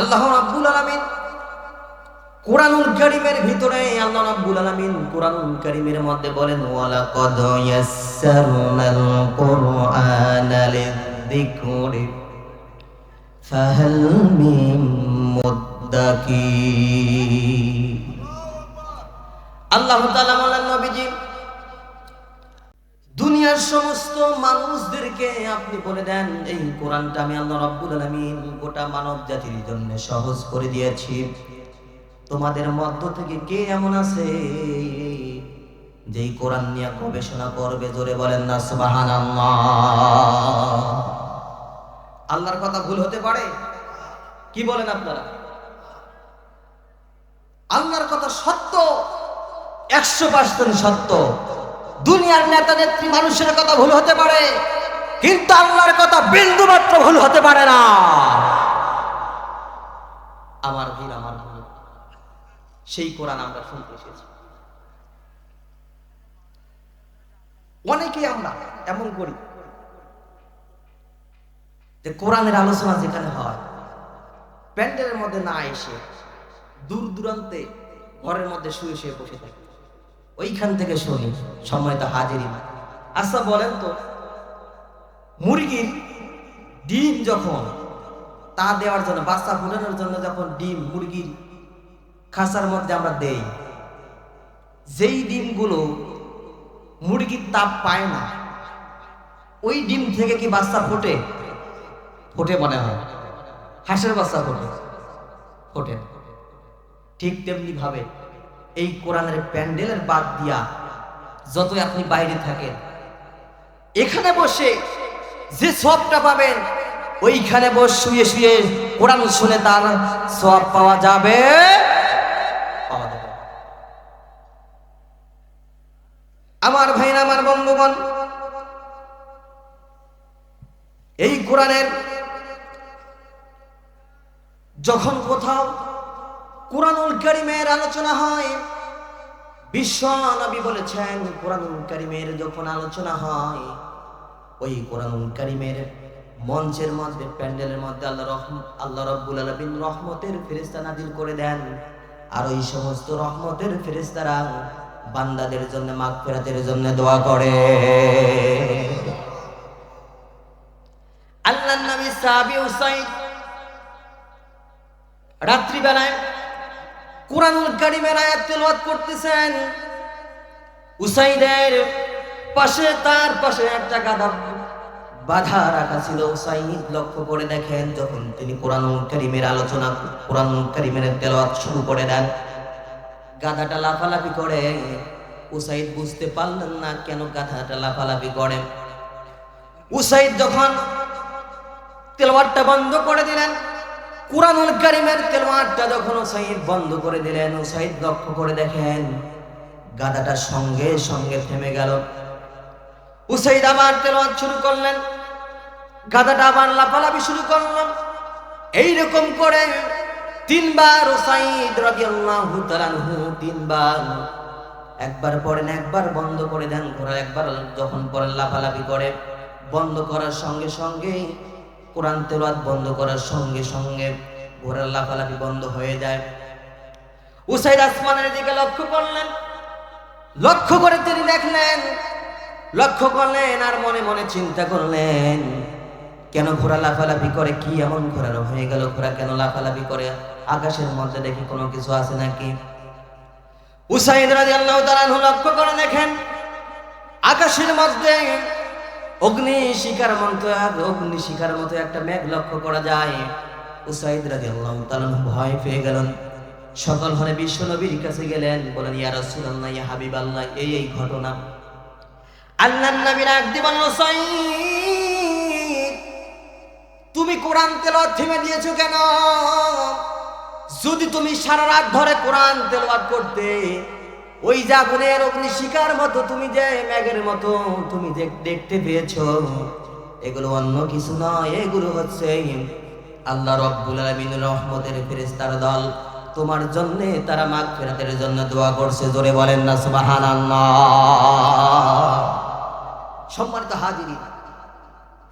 আল্লাহ রাব্বুল আলামিন কুরআনুল কারীমের ভিতরে আল্লাহ রাব্বুল আলামিন কুরআনুল কারীমের মধ্যে বলেন ওয়ালাকাদ ইয়াসসারনাল কুরআনা লিযিকরি ফাহাল মিন মুদ্দাকির। আল্লাহ তাআলা বলেন নবীজি দুনিয়ার সমস্ত মানুষদেরকে আপনি বলে দেন এই কোরআনটা আমি আল্লাহ রাব্বুল আলামিন গোটা মানব জাতির জন্য সহজ করে দিয়েছি। তোমাদের মধ্য থেকে কে এমন আছে যে এই কোরআন নিয়ে গবেষণা করবে? জোরে বলেন না সুবহানাল্লাহ। আল্লাহর কথা ভুল হতে পারে? কি বলেন আপনারা? আল্লাহর কথা সত্য, 100% সত্য। দুনিয়ার নেতা নেত্রী মানুষের কথা ভুল হতে পারে, কিন্তু আল্লাহর কথা বিন্দু মাত্র ভুল হতে পারে না। আমার ভীর আমার ভুল, সেই কোরআন আমরা শুনতে এসেছি। অনেকেই আমরা এমন করি যে কোরআনের আলোচনা যেখানে হয় প্যান্ডেলের মধ্যে না এসে দূর দূরান্তে ঘরের মধ্যে শুয়ে শুয়ে বসে থাকি, ওইখান থেকে শুনি। সম্মানিত হাজিরিন, আচ্ছা বলেন তো, মুরগির ডিম যখন তা দেওয়ার জন্য, বাচ্চা ফোটানোর জন্য যখন ডিম মুরগির খাঁচার মধ্যে আমরা দেই, যেই ডিমগুলো মুরগির তাপ পায় না, ওই ডিম থেকে কি বাচ্চা ফোটে? ফোটে মনে হয়। হাঁসের বাচ্চা ফোটে? ফোটে। ঠিক তেমনি ভাবে এই কোরআনের প্যান্ডেলের বাদ দিয়া যতই আপনি বাইরে থাকেন, এখানে বসে যে সওয়াবটা পাবেন ওইখানে বসে শুয়ে শুয়ে কোরআন শুনে তার সওয়াব পাওয়া যাবে। আমার ভাইরা, আমার বন্ধুগণ, এই কোরআনের যখন কোথাও কুরআনুল কারীমের আলোচনা হয়, বিশ্ব নবী বলেছেন কুরআনুল কারীমের যখন আলোচনা হয় ওই কুরআনুল কারীমের মঞ্চের মধ্যে, প্যান্ডেলের মধ্যে আল্লাহ রাব্বুল আলামিন রহমতের ফেরেশতা নাযিল করে দেন। আর ওই সমস্ত রহমতের ফেরেশতারা বান্দাদের জন্য মাগফিরাতের জন্য দোয়া করে। আল্লাহর নবী সাহাবী উসাইদ রাত্রি বেলায় কুরআনুল কারীমের আয়াত তেলাওয়াত করতেছেন। উসাইদের পাশে, তার পাশে একটা গাধা বাধা রাখা ছিল। উসাইদ লক্ষ্য করে দেখেন যখন তিনি কুরআনুল কারীমের আলোচনা, কুরআনুল কারীমের তেলাওয়াত শুরু করে দেন, গাধাটা লাফালাফি করে। উসাইদ বুঝতে পারলেন না কেন গাধাটা লাফালাফি করে। উসাইদ যখন তেলাওয়াতটা বন্ধ করে দিলেন, কুরআনুল কারীমের তেলাওয়াতটা যখন উসাইদ বন্ধ করে দিলেন, উসাইদ লক্ষ্য করে দেখেন গাধাটা সঙ্গে সঙ্গে থেমে গেল। উসাইদ আবার তেলাওয়াত শুরু করলেন, গাধাটা আবার লাফালাফি শুরু করলেন। এইরকম করে 3 বার উসাইদ রাদিয়াল্লাহু তাআলা আনহু 3 বার, একবার পড়েন, একবার বন্ধ করে দেন, ঘোড়া একবার যখন পড়েন লাফালাফি করে, বন্ধ করার সঙ্গে সঙ্গে কোরআন তেলাওয়াত বন্ধ করার সঙ্গে সঙ্গে ঘোড়ার লাফালাফি বন্ধ হয়ে যায়। উসাইদ আসমানের দিকে লক্ষ্য করলেন, লক্ষ্য করে তিনি দেখলেন, লক্ষ্য করলেন আর মনে মনে চিন্তা করলেন কেন ঘোড়া লাফালাফি করে, কি এমন ঘোড়ার হয়ে গেল, ঘোড়া কেন লাফালাফি করে, আকাশের মধ্যে দেখি কোনো কিছু আছে নাকি। উসাইদ রাদিয়াল্লাহু তাআলা আনহু লক্ষ্য করে দেখেন আকাশের মধ্যে অগ্নিশিখার মতো একটা মেঘ লক্ষ্য করা যায়। উসাইদ রাদিয়াল্লাহু তাআলা ভয় পেয়ে গেলেন, সকল হলে বিশ্ব নবীর কাছে গেলেন, বলেন ইয়া রাসূলুল্লাহ, ইয়া হাবিবাল্লাহ, এই ঘটনা। আল্লাহর নবী ডাক দিয়ে বললেন, উসাইদ তুমি কোরআন তেলাওয়াত থেমে দিয়েছো কেন? যদি তুমি সারা রাত ধরে কোরআন তেলাওয়াত করতে, ওই জাগুনের অগ্নিশিখার মতো তুমি যে মেঘের মতো তুমি দেখতে পেয়েছো, এগুলো অন্য কিছু নয়, এগুলো হচ্ছে আল্লাহ রাব্বুল আলামিনের রহমতের ফেরেশতার দল। তোমার জন্য তারা মাগফিরাতের জন্য দোয়া করছে। জোরে বলেন না সুবহানাল্লাহ। সম্মানিত হাজিরিন,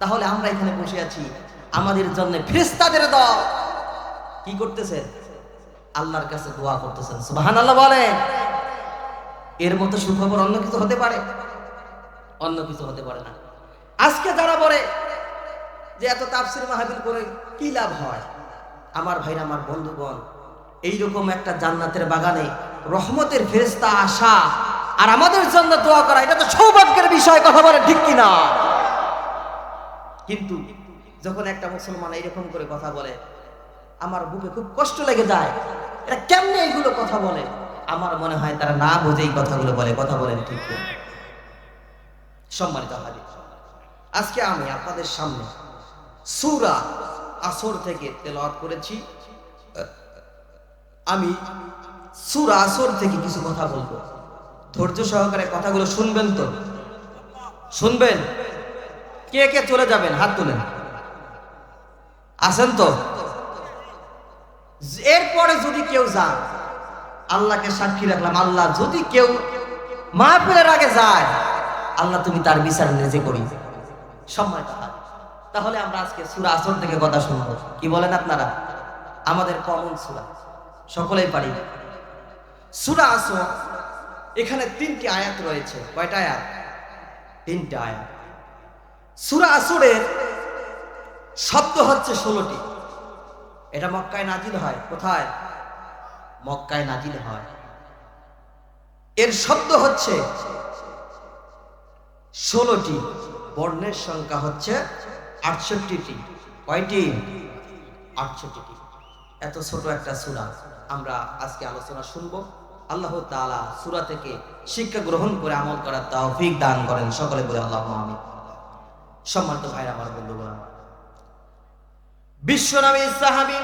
তাহলে আমরা এখানে বসে আছি, আমাদের জন্য ফেরেশতাদের দল। কি করতেছেন? আল্লাহর কাছে দোয়া করতেছেন। সুবহানাল্লাহ বলেন। এর মতো সুখবর অন্য কিছু হতে পারে? অন্য কিছু হতে পারে না। আজকে যারা বলে যে এত তাফসীর মাহফিল করে কি লাভ হয়, আমার ভাইরা, আমার বন্ধুগণ, এইরকম একটা জান্নাতের বাগানে রহমতের ফেরেশতা আসা আর আমাদের জন্য দোয়া করা, এটা তো সৌভাগ্যের বিষয়। কথা বলে ঠিক কিনা? কিন্তু যখন একটা মুসলমান এরকম করে কথা বলে, আমার বুকে খুব কষ্ট লেগে যায়। এটা কেমনে এইগুলো কথা বলে? আমার মনে হয় তারা না বুঝেই কথাগুলো বলে। কথা বলেন ঠিক না? সম্মানিত হাজির, আজকে আমি আপনাদের সামনে সূরা আসর থেকে তেলাওয়াত করেছি। আমি সূরা আসর থেকে কিছু কথা বলবো। ধৈর্য সহকারে কথাগুলো শুনবেন তো? শুনবেন? কে কে চলে যাবেন হাত তুলেন। আসেন তো? এরপরে যদি কেউ যান, আল্লাহকে সাক্ষী রাখলাম, আল্লাহ যদি কেউ মাহফিলের আগে যায়, আল্লাহ তুমি তার বিচার নিজে করি। সম্মানিত হাজির, তাহলে আমরা আজকে সূরা আসর থেকে কথা শুনবো। কি বলেন আপনারা? আমাদের কমন সূরা, সকলেই পারি। সূরা আসর, এখানে 3টি আয়াত রয়েছে। কয়টা আয়াত? 3টা আয়াত। সূরা আসরের শব্দ হচ্ছে 16টি। এটা মক্কায় নাজিল হয়। কোথায়? মক্কায় নাজিল হয়। এর শব্দ হচ্ছে 16টি, বর্ণের সংখ্যা হচ্ছে 68টি। কয়টি? 68টি। এত ছোট একটা সূরা আমরা আজকে আলোচনা শুনবো। আল্লাহ তাআলা সূরা থেকে শিক্ষা গ্রহণ করে আমল করার তৌফিক দান করেন। সকলে বলে আল্লাহুম্মা আমিন। সম্মানিত ভাইরা, আমার বন্ধুগণ, বিশ্বনবী সাহাবী,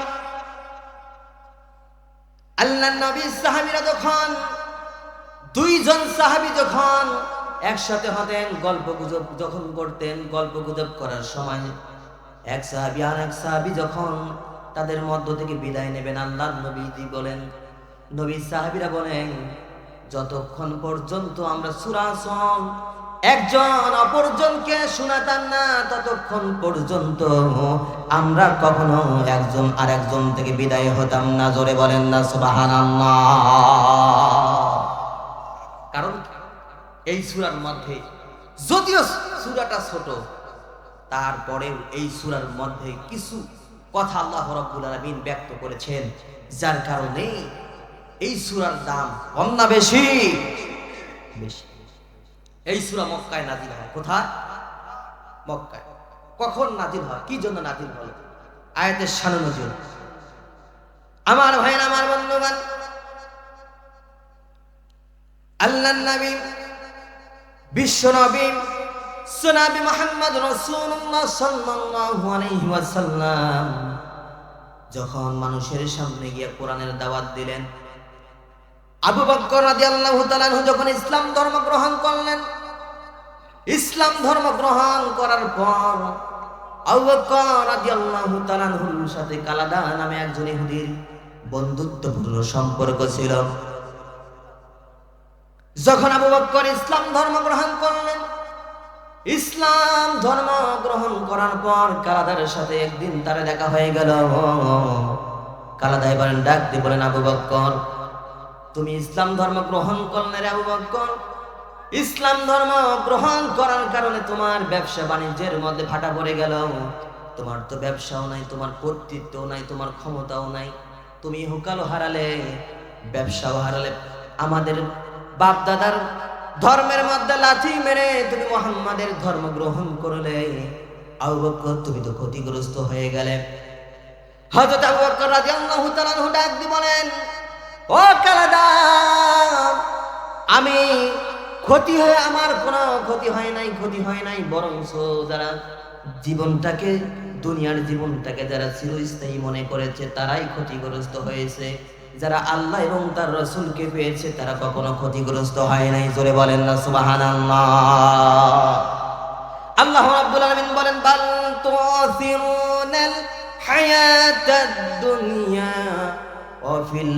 আল্লাহর নবী সাহাবীরা যখন, দুইজন সাহাবী যখন একসাথে হতেন, গল্প গুজব যখন করতেন, গল্প গুজব করার সময় এক সাহাবী আর এক সাহাবী যখন তাদের মধ্য থেকে বিদায় নেবেন, আল্লাহর নবীজি বলেন, নবী সাহাবীরা বলেন, যতক্ষণ পর্যন্ত আমরা সূরা আসর একজন অপরজনকে শোনাতাম না, ততক্ষণ পর্যন্ত আমরা কখনো একজন আরেকজন থেকে বিদায় হতাম না। জোরে বলেন না সুবহানাল্লাহ। কারণ এই সূরার মধ্যে, যদিও সূরাটা ছোট, তারপরেও এই সূরার মধ্যে কিছু কথা আল্লাহ রাব্বুল আলামিন ব্যক্ত করেছেন, যার কারণে এই সূরার দাম কম না বেশি? বেশি। এই সূরা মক্কায় নাজিল হয়। কোথায়? মক্কায়। কখন নাজিল হয়? কি জন্য নাজিল হলো? আয়াতের শান নজুল। আমার ভাইরা, আমার বন্ধুগণ, আল্লাহর নবী, বিশ্ব নবী জনাবে মুহাম্মদ রাসূলুল্লাহ সাল্লাল্লাহু আলাইহি ওয়াসাল্লাম যখন মানুষের সামনে গিয়ে কোরআনের দাওয়াত দিলেন, আবু বকর রাদিয়াল্লাহু তাআলা আনহু যখন ইসলাম ধর্ম গ্রহণ করলেন, ইসলাম ধর্ম গ্রহণ করার পর আবু বকর রাদিয়াল্লাহু তাআলা আনহুর সাথে কালাদা নামে একজন ইহুদির বন্ধুত্বপূর্ণ সম্পর্ক ছিল। যখন আবু বকর ইসলাম ধর্ম গ্রহণ করলেন, ইসলাম ধর্ম গ্রহণ করার পর কালাদার সাথে একদিন তার দেখা হয়ে গেল। কালাদাই বলেন, ডাক দিয়ে বলেন, আবু বকর, তুমি ইসলাম ধর্ম গ্রহণ করলে রে আবু বকর। ইসলাম ধর্ম গ্রহণ করার কারণে তোমার ব্যবসা বাণিজ্যের মধ্যে ফাটা পড়ে গেল। তোমার তো ব্যবসাও নাই, তোমার কর্তৃত্বও নাই, তোমার ক্ষমতাও নাই। তুমি হুকালও হারালে, ব্যবসাও হারালে, আমাদের বাপ দাদার ধর্মের মধ্যে লাথি মেরে তুমি মুহাম্মাদের ধর্ম গ্রহণ করলে। আবু বকর, তুমি তো ক্ষতিগ্রস্ত হয়ে গেলে। হযরত আবু বকর রাদিয়াল্লাহু তাআলা আনহু ডাক দিয়ে বলেন, ও কালাদা, আমি ক্ষতি হয়ে, আমার কোনো ক্ষতি হয় নাই, ক্ষতি হয় নাই, বরং যারা জীবনটাকে, দুনিয়ার জীবনটাকে যারা চিরস্থায়ী মনে করেছে তারাই ক্ষতিগ্রস্ত হয়েছে। যারা আল্লাহ এবং তার রাসূলকে পেয়েছে তারা কখনো ক্ষতিগ্রস্ত হয় নাই। জোরে বলেন না সুবহানাল্লাহ। আল্লাহ রাব্বুল আলামিন বলেন, বাল তুসিরুনাল হায়াতাদ দুনিয়া ওয়া ফিল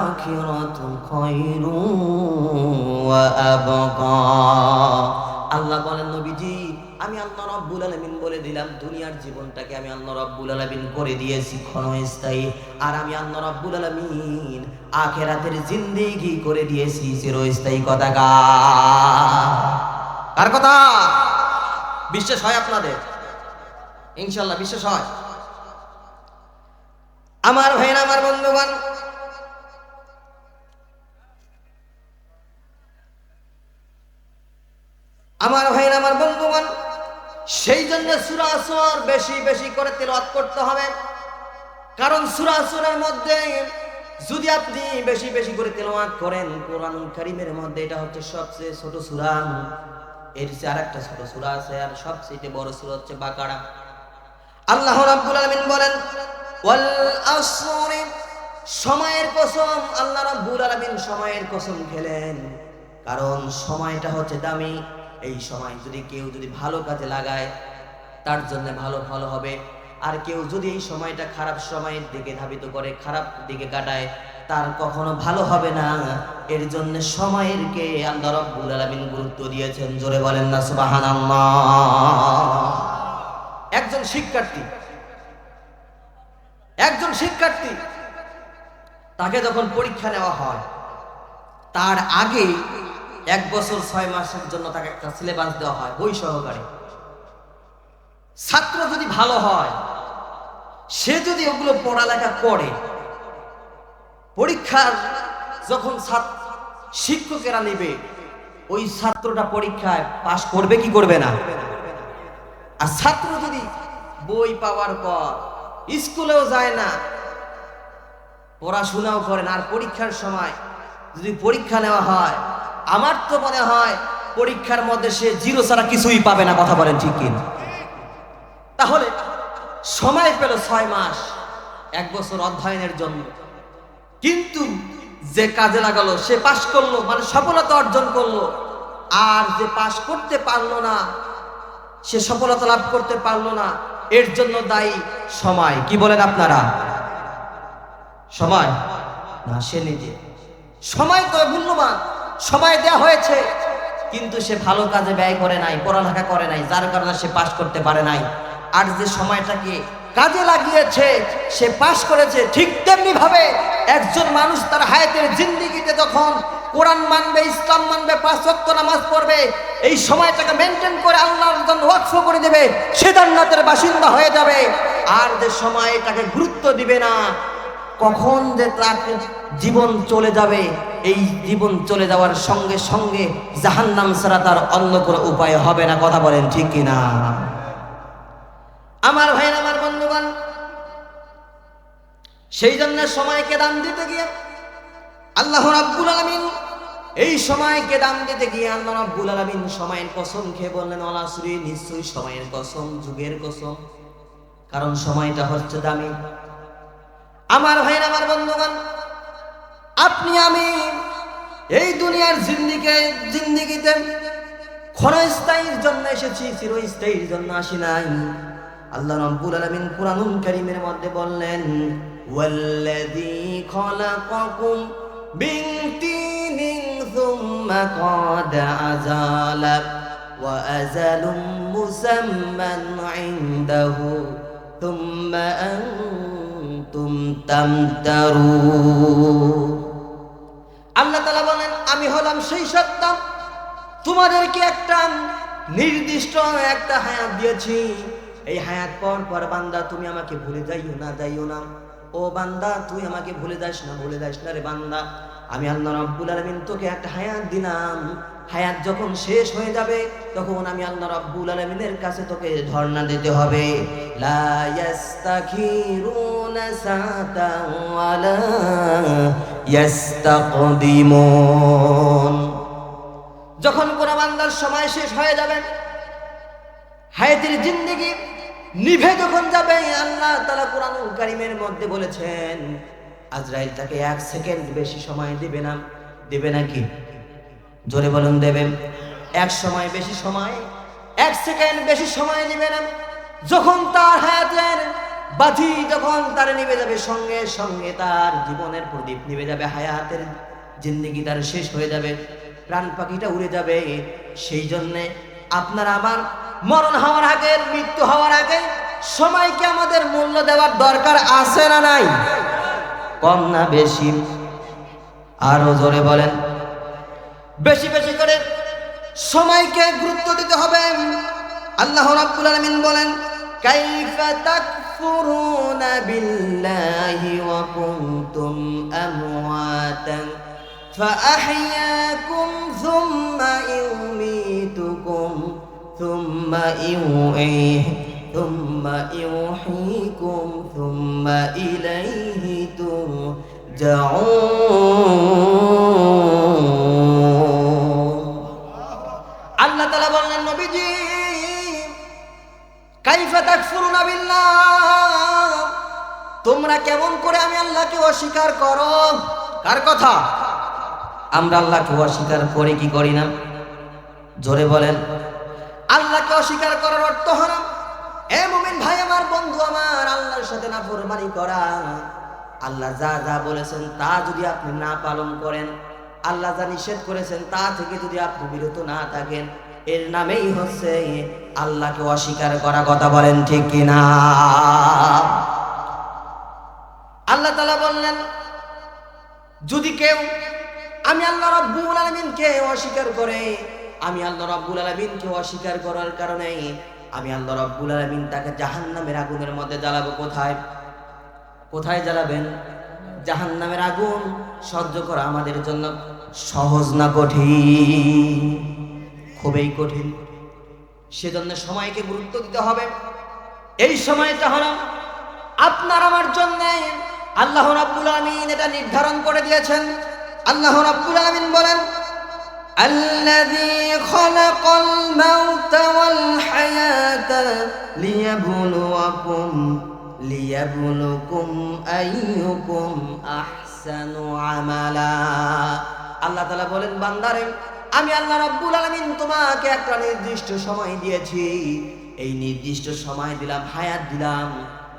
আখিরাতি খায়রুন ওয়া আবকা। আল্লাহ বলেন, নবীজি, আমি আল্লাহ রাব্বুল আলামিন বলে দিলাম দুনিয়ার জীবনটাকে আমি আল্লাহ রাব্বুল আলামিন করে দিয়েছি ক্ষণস্থায়ী, আর আমি আল্লাহ রাব্বুল আলামিন আখিরাতের জিন্দেগি করে দিয়েছি চিরস্থায়ী। কথা কার কথা? বিশ্বাস হয় আপনাদের? ইনশাআল্লাহ বিশ্বাস হয়। আমার ভাইরা, আমার বন্ধুগণ, আমার ভাইরা, আমার বন্ধুগণ, সেই জন্য সূরা আসর বেশি বেশি করে তেলাওয়াত করতে হবে। কারণ সূরা আসরের মধ্যে যদি আপনি বেশি বেশি করে তেলাওয়াত করেন, কোরআনুল কারীমের মধ্যে এটা হচ্ছে সবচেয়ে ছোট সূরা। এর চেয়ে আরেকটা ছোট সূরা আছে, আর সবচেয়ে বড় সূরা হচ্ছে বাকারা। আল্লাহ রাব্বুল আলামিন বলেন ওয়াল আসরি, সময়ের কসম। আল্লাহ রাব্বুল আলামিন সময়ের কসম খেলেন, কারণ সময়টা হচ্ছে দামি। এই সময় যদি কেউ ভালো কাজে লাগায় তার জন্য ভালো ফল হবে, আর কেউ যদি এই সময়টা খারাপ সময়ের দিকে ধাবিত করে, খারাপ দিকে কাটায়, তার কখনো ভালো হবে না। এর জন্য সময়েরকে আল্লাহ রাব্বুল আলামিন গুরুত্ব দিয়েছেন। জোরে বলেন না সুবহানাল্লাহ। একজন শিক্ষার্থী তাকে যখন পরীক্ষা নেওয়া হয়, তার আগে 1 বছর 6 মাসের জন্য তাকে একটা সিলেবাস দেওয়া হয় বই সহকারে। ছাত্র যদি ভালো হয়, সে যদি ওগুলো পড়ালেখা করে, পরীক্ষার যখন শিক্ষকেরা নেবে, ওই ছাত্রটা পরীক্ষায় পাশ করবে কি করবে না? আর ছাত্র যদি বই পাওয়ার পর স্কুলেও যায় না, পড়াশোনাও করে না, আর পরীক্ষার সময় যদি পরীক্ষা নেওয়া হয়, আমার তো মনে হয় পরীক্ষার মধ্যে সে 0 ছাড়া কিছুই পাবে না। কথা বলেন ঠিক কিনা? তাহলে সময় পেল 6 মাস 1 বছর অধ্যয়নের জন্য, কিন্তু যে কাজে লাগালো সে পাশ করলো, মানে সফলতা অর্জন করলো। আর যে পাশ করতে পারলো না, সে সফলতা লাভ করতে পারলো না, এর জন্য দায়ী সময়। কি বলেন আপনারা? সময় না, সে নিজে। সময় তো মূল্যবান, সময় দেয়া হয়েছে, কিন্তু সে ভালো কাজে ব্যয় করে নাই, পড়ালেখা করে নাই, যার কারণে সে পাশ করতে পারে নাই। আর যে সময়টাকে কাজে লাগিয়েছে সে পাশ করেছে। ঠিক তেমনি ভাবে একজন মানুষ তার হায়াতের জিন্দেগিতে যখন কোরআন মানবে, ইসলাম মানবে, 5 ওয়াক্ত নামাজ পড়বে, এই সময়টাকে মেনটেন করে আল্লাহর জন্য ওয়াকফ করে দেবে, সে জান্নাতের বাসিন্দা হয়ে যাবে। আর যে সময়টাকে গুরুত্ব দিবে না, কখন যে তার জীবন চলে যাবে, এই জীবন চলে যাওয়ার সঙ্গে সঙ্গে জাহান্নাম ছাড়া তার অন্য কোনো উপায় হবে না। কথা বলেন ঠিক কিনা? আমার ভাই, আমার বন্ধুগণ, সেই জন্য সময়কে দাম দিতে গিয়ে আল্লাহ রাব্বুল আলামিন, এই সময়কে দাম দিতে গিয়ে আল্লাহ রাব্বুল আলামিন সময়ের কসম খেয়ে বললেন ওয়াল আসরি, নিশ্চয়ই সময়ের কসম, যুগের কসম, কারণ সময়টা হচ্ছে দামি। আমার ভাই, আমার বন্ধুগণ, আপনি আমি এই দুনিয়ার জিন্দেগিতে ক্ষণস্থায়ীর জন্য এসেছি, চিরস্থায়ীর জন্য আসি নাই। আল্লাহ রাব্বুল আলামিন কুরআনুল কারীমের মধ্যে বললেন ওয়াল্লাযী খলাকাকুম মিন তিনিন সুম্মা ক্বাদা আযালা ওয়া আযালুম মুসাম্মান ইনদাহু সুম্মা আনতুম তামতারুন। আল্লাহ তাআলা বলেন, আমি হলাম সেই সত্তা, তোমাদেরকে একটা নির্দিষ্ট একটা হায়াত দিয়েছি। এই হায়াত পর পর বান্দা তুমি আমাকে ভুলে যাইও না। ও বান্দা, তুই আমাকে ভুলে যাস না রে বান্দা। আমি আল্লাহ রাব্বুল আলামিন তোকে একটা হায়াত দিলাম। হায়াত যখন শেষ হয়ে যাবে, তখন আমি আল্লাহ রাব্বুল আলামিনের কাছে তোকে ধর্ণা দিতে হবে। লা ইস্তাখিরুনা সাআতান ওয়ালা ইস্তাকদিমুন। যখন কোন বান্দার সময় শেষ হয়ে যাবে, হায়াতের জিন্দেগি নিভে যখন যাবে, আল্লাহ তাআলা কুরআনুল কারীমের মধ্যে বলেছেন আজরাইল তাকে 1 সেকেন্ড বেশি সময় দিবে না। দেবে নাকি? জোরে বলুন, দেবেন? 1 সেকেন্ড বেশি সময় দিবে না। যখন তার হায়াতের বাতি যখন তার নিভে যাবে, সঙ্গে সঙ্গে তার জীবনের প্রদীপ নিভে যাবে, হায়াতের জিন্দেগি তার শেষ হয়ে যাবে, প্রাণ পাখিটা উড়ে যাবে। সেই জন্যে আপনার আমার মরণ হওয়ার আগে, মৃত্যু হওয়ার আগে সময়কে আমাদের মূল্য দেওয়ার দরকার আছে না নাই? কম না বেশি? আরো জোরে বলেন। বেশি বেশি করে সময়কে গুরুত্ব দিতে হবে। আল্লাহ রাব্বুল আলামিন বলেন, কাইফা তাকফুরুনা বিল্লাহি ওয়া কুনতুম আমওয়াতান ফাআহইয়াকুম সুম্মা ইউমীতুকুম সুম্মা ইউহয়ীকুম সুম্মা ইলাইহি তুরজাউন। আল্লাহ তাআলা বললেন, নবীজি কাইফা তাকফুরুনা বিল্লাহ, তোমরা কেমন করে আমি আল্লাহকে অস্বীকার করো? কার কথা? আমরা আল্লাহকে অস্বীকার করি কি করি না? জোরে বলেন। আল্লাহকে অস্বীকার করার অর্থ হলো, এ মুমিন ভাই আমার, বন্ধু আমার, আল্লাহর সাথে নাফরমানি করা। আল্লাহ যা যা বলেছেন তা যদি আপনি না পালন করেন, আল্লাহ যা নিষেধ করেছেন তা থেকে যদি আপনি বিরত না থাকেন, এর নামেই হচ্ছে আল্লাহকে অস্বীকার করা। কথা বলেন ঠিক কিনা? আল্লাহ তাআলা বললেন, যদি কেউ আমি আল্লাহ রাব্বুল আলামিনকে অস্বীকার করে, আমি আল্লাহ রাব্বুল আলামিনকে অস্বীকার করার কারণে আমি আল্লাহ রাব্বুল আলামিন তাকে জাহান্নামের আগুনের মধ্যে জ্বালাবো। কোথায়? কোথায় জ্বালাবেন? জাহান্নামের আগুন সহ্য করা আমাদের জন্য সহজ না কঠিন? খুবই কঠিন। সেজন্য সময়কে গুরুত্ব দিতে হবে। এই সময়টা হলো আপনার আমার জন্য আল্লাহ রাব্বুল আলামিন এটা নির্ধারণ করে দিয়েছেন। আল্লাহ রাব্বুল আলামিন বলেন, আল্লাযী খালাকাল মাউতা ওয়াল হায়াতা লিয়াবলুকুম আইয়ুকুম আহসানু আমালা। আল্লাহ তাআলা বলেন, বান্দারে, আমি আল্লাহ রাব্বুল আলামিন তোমাকে একটা নির্দিষ্ট সময় দিয়েছি। এই নির্দিষ্ট সময় দিলাম, হায়াত দিলাম।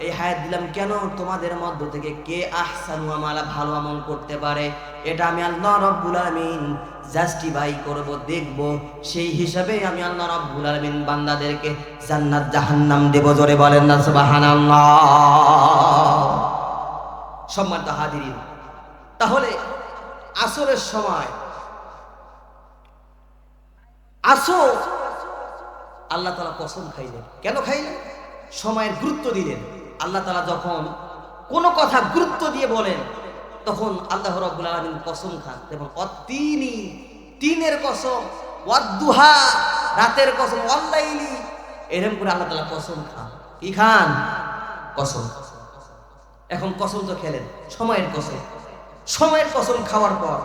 এই হায়াত দিলাম কেন? তোমাদের মধ্য থেকে কে আহসানু আমালা, ভালো আমল করতে পারে, এটা আমি আল্লাহ রাব্বুল আলামিন জাস্টিফাই করব, দেখব। সেই হিসাবে আমি আল্লাহ রাব্বুল আলামিন বান্দাদেরকে জান্নাত জাহান্নাম দেব। জোরে বলেন না সুবহানাল্লাহ। সম্মানিত হাজিরিন, তাহলে আসরের সময়, আসর আল্লাহ তাআলা কসম খাইলেন। কেন খাইলেন? সময়ের গুরুত্ব দিলেন। আল্লাহ তাআলা যখন কোনো কথা গুরুত্ব দিয়ে বলেন, তখন আল্লাহ রাব্বুল আলামিন কসম খান। যেমন অত্তিনি, তিনের কসম, ওয়াদ্দুহা, রাতের কসম, ওয়াল্লাইলি, এরকম করে আল্লাহ তাআলা কসম খান। কি খান? কসম। এখন কসম তো খেলেন, সময়ের কসম। সময়ের কসম খাওয়ার পর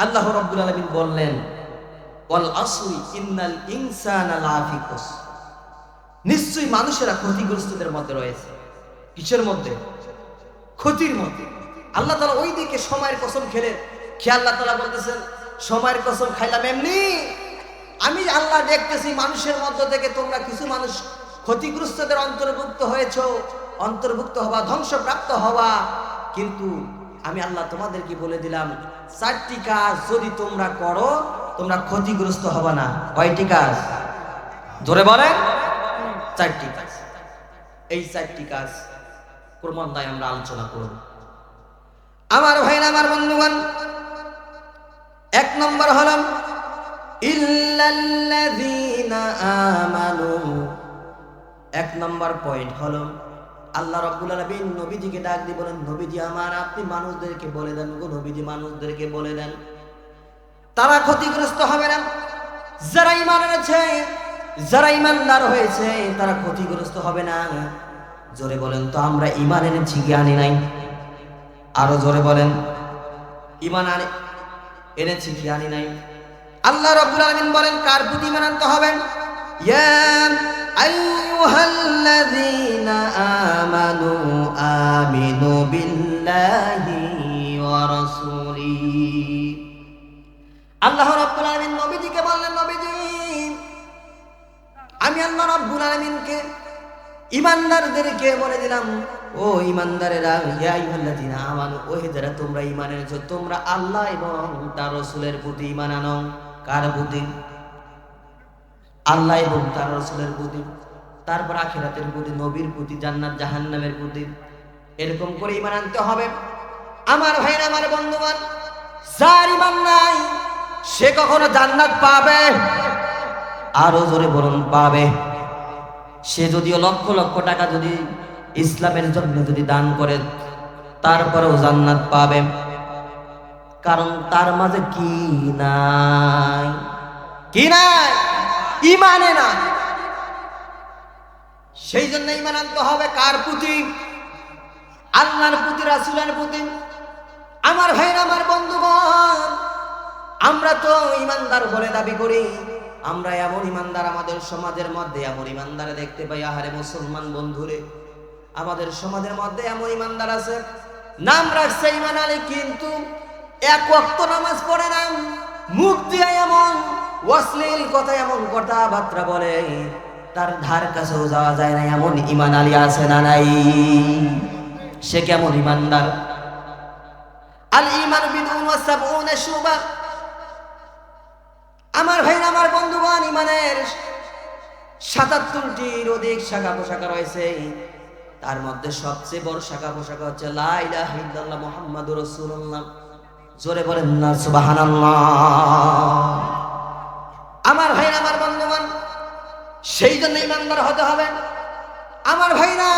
আল্লাহ রাব্বুল আলামিন বললেন, ওয়াল আসরি ইন্নাল ইনসানা লাফি খুসর, নিশ্চয়ই মানুষেরা ক্ষতিগ্রস্তদের মধ্যে রয়েছে। কিসের মধ্যে? ক্ষতির মধ্যে। আল্লাহ তাআলা ওই দিকে সময়ের কসম খেলেন। খেয়ে আল্লাহ তাআলা বলতেছেন, সময়ের কসম খাইলাম এমনি, আমি আল্লাহ দেখতেছি মানুষের মধ্য থেকে তোমরা কিছু মানুষ ক্ষতিগ্রস্তদের অন্তর্ভুক্ত হয়েছ, অন্তর্ভুক্ত হওয়া, ধ্বংসপ্রাপ্ত হওয়া। কিন্তু আমি আল্লাহ তোমাদেরকে বলে দিলাম, 4টি কাজ যদি তোমরা করো, তোমরা ক্ষতিগ্রস্ত হবে না। কয়টি কাজ? জোরে বলেন। 4টি কাজ। এই 4টি কাজ ক্রমান্বয়ে আমরা আলোচনা করব। আমার ভাইরা, আমার বন্ধুগণ, 1 নম্বর হলো ইল্লাল্লাযীনা আমানু। 1 নম্বর পয়েন্ট হলো, আল্লাহ রাব্বুল আলামিন নবীজিকে ডাক দিয়ে বলেন, নবীজি আমার, আপনি মানুষদেরকে বলে দেন গো নবীজি, মানুষদেরকে বলে দেন তারা ক্ষতিগ্রস্ত হবে না। যারা ঈমান এনেছে, যারা ঈমানদার হয়েছে, তারা ক্ষতিগ্রস্ত হবে না। জোরে বলেন তো, আমরা ঈমান এনেছি কি আনি নাই? আরো জোরে বলেন, ঈমান এনেছি কি আনি নাই? আল্লাহ রাব্বুল আলামিন বলেন, কার প্রতি ঈমান আনতে হবে? ইয়া আইয়ুহাল্লাযীনা আমানু আমিনু বিল্লাহি ওয়া রাসূলিহি। আল্লাহ রাব্বুল আলামিন নবীজিকে বললেন, নবীজি আমি আল্লাহ রাব্বুল আলামিনকে ঈমানদারদেরকে বলে দিলাম, ও ঈমানদারেরা, ইয়া আইয়ুহাল্লাযীনা আমানু, ও হে যারা তোমরা ঈমান এনেছো, তোমরা আল্লাহ এবং তার রাসূলের প্রতি ঈমান আনো। কার প্রতি? আল্লাহ এবং তার রাসূলের প্রতি, তারপর আখিরাতের প্রতি, নবীর প্রতি, জান্নাত জাহান্নামের প্রতি, এরকম করে ঈমান আনতে হবে। আমার ভাইরা, আমার বন্ধুগণ, যার ঈমান নাই সে কখনো জান্নাত পাবে? আরো জোরে বলুন, পাবে? সে যদিও লক্ষ লক্ষ টাকা যদি ইসলামের জন্য যদি দান করে, তারপরেও জান্নাত পাবে, কারণ তার মাঝে কি নাই? কি নাই? ঈমানে নাই। সেই জন্য ঈমান আনতে হবে কার প্রতি? আল্লাহর প্রতি, রাসূলের প্রতি। আমার ভাইরা, আমার বন্ধুগণ, আমরা তো ঈমানদার বলে দাবি করি, আমরা এমন ঈমানদার, আমাদের সমাজের মধ্যে এমন ঈমানদার দেখতে পাই। আহারে মুসলমান বন্ধুরে, আমাদের সমাজের মধ্যে এমন ঈমানদার আছে, নাম রাখছে ঈমান আলী, কিন্তু এক ওয়াক্ত নামাজ পড়ে না, মুখ দিয়ে এমন অশ্লীল কথা, এমন কথাবার্তা বলে, তার ধার কাছেও যাওয়া যায় না, এমন ঈমান আলী আছে না নাই? সে কেমন ঈমানদার? আল ঈমান বিদউন ওয়া সাবউনা শুবা। আমার ভাইরা, আমার বন্ধুগণ, ঈমানের ৭৭টির অধিক শাখা পোশাকা রয়েছে। তার মধ্যে সবচেয়ে বড় শাখা পোশাকা হচ্ছে লা ইলাহা ইল্লাল্লাহ মুহাম্মাদুর রাসূলুল্লাহ। জোরে বলেন না সুবহানাল্লাহ। আমার ভাইরা, আমার বন্ধুগণ, সেই জন্য ঈমানদার হতে হবে। আমার ভাইরা,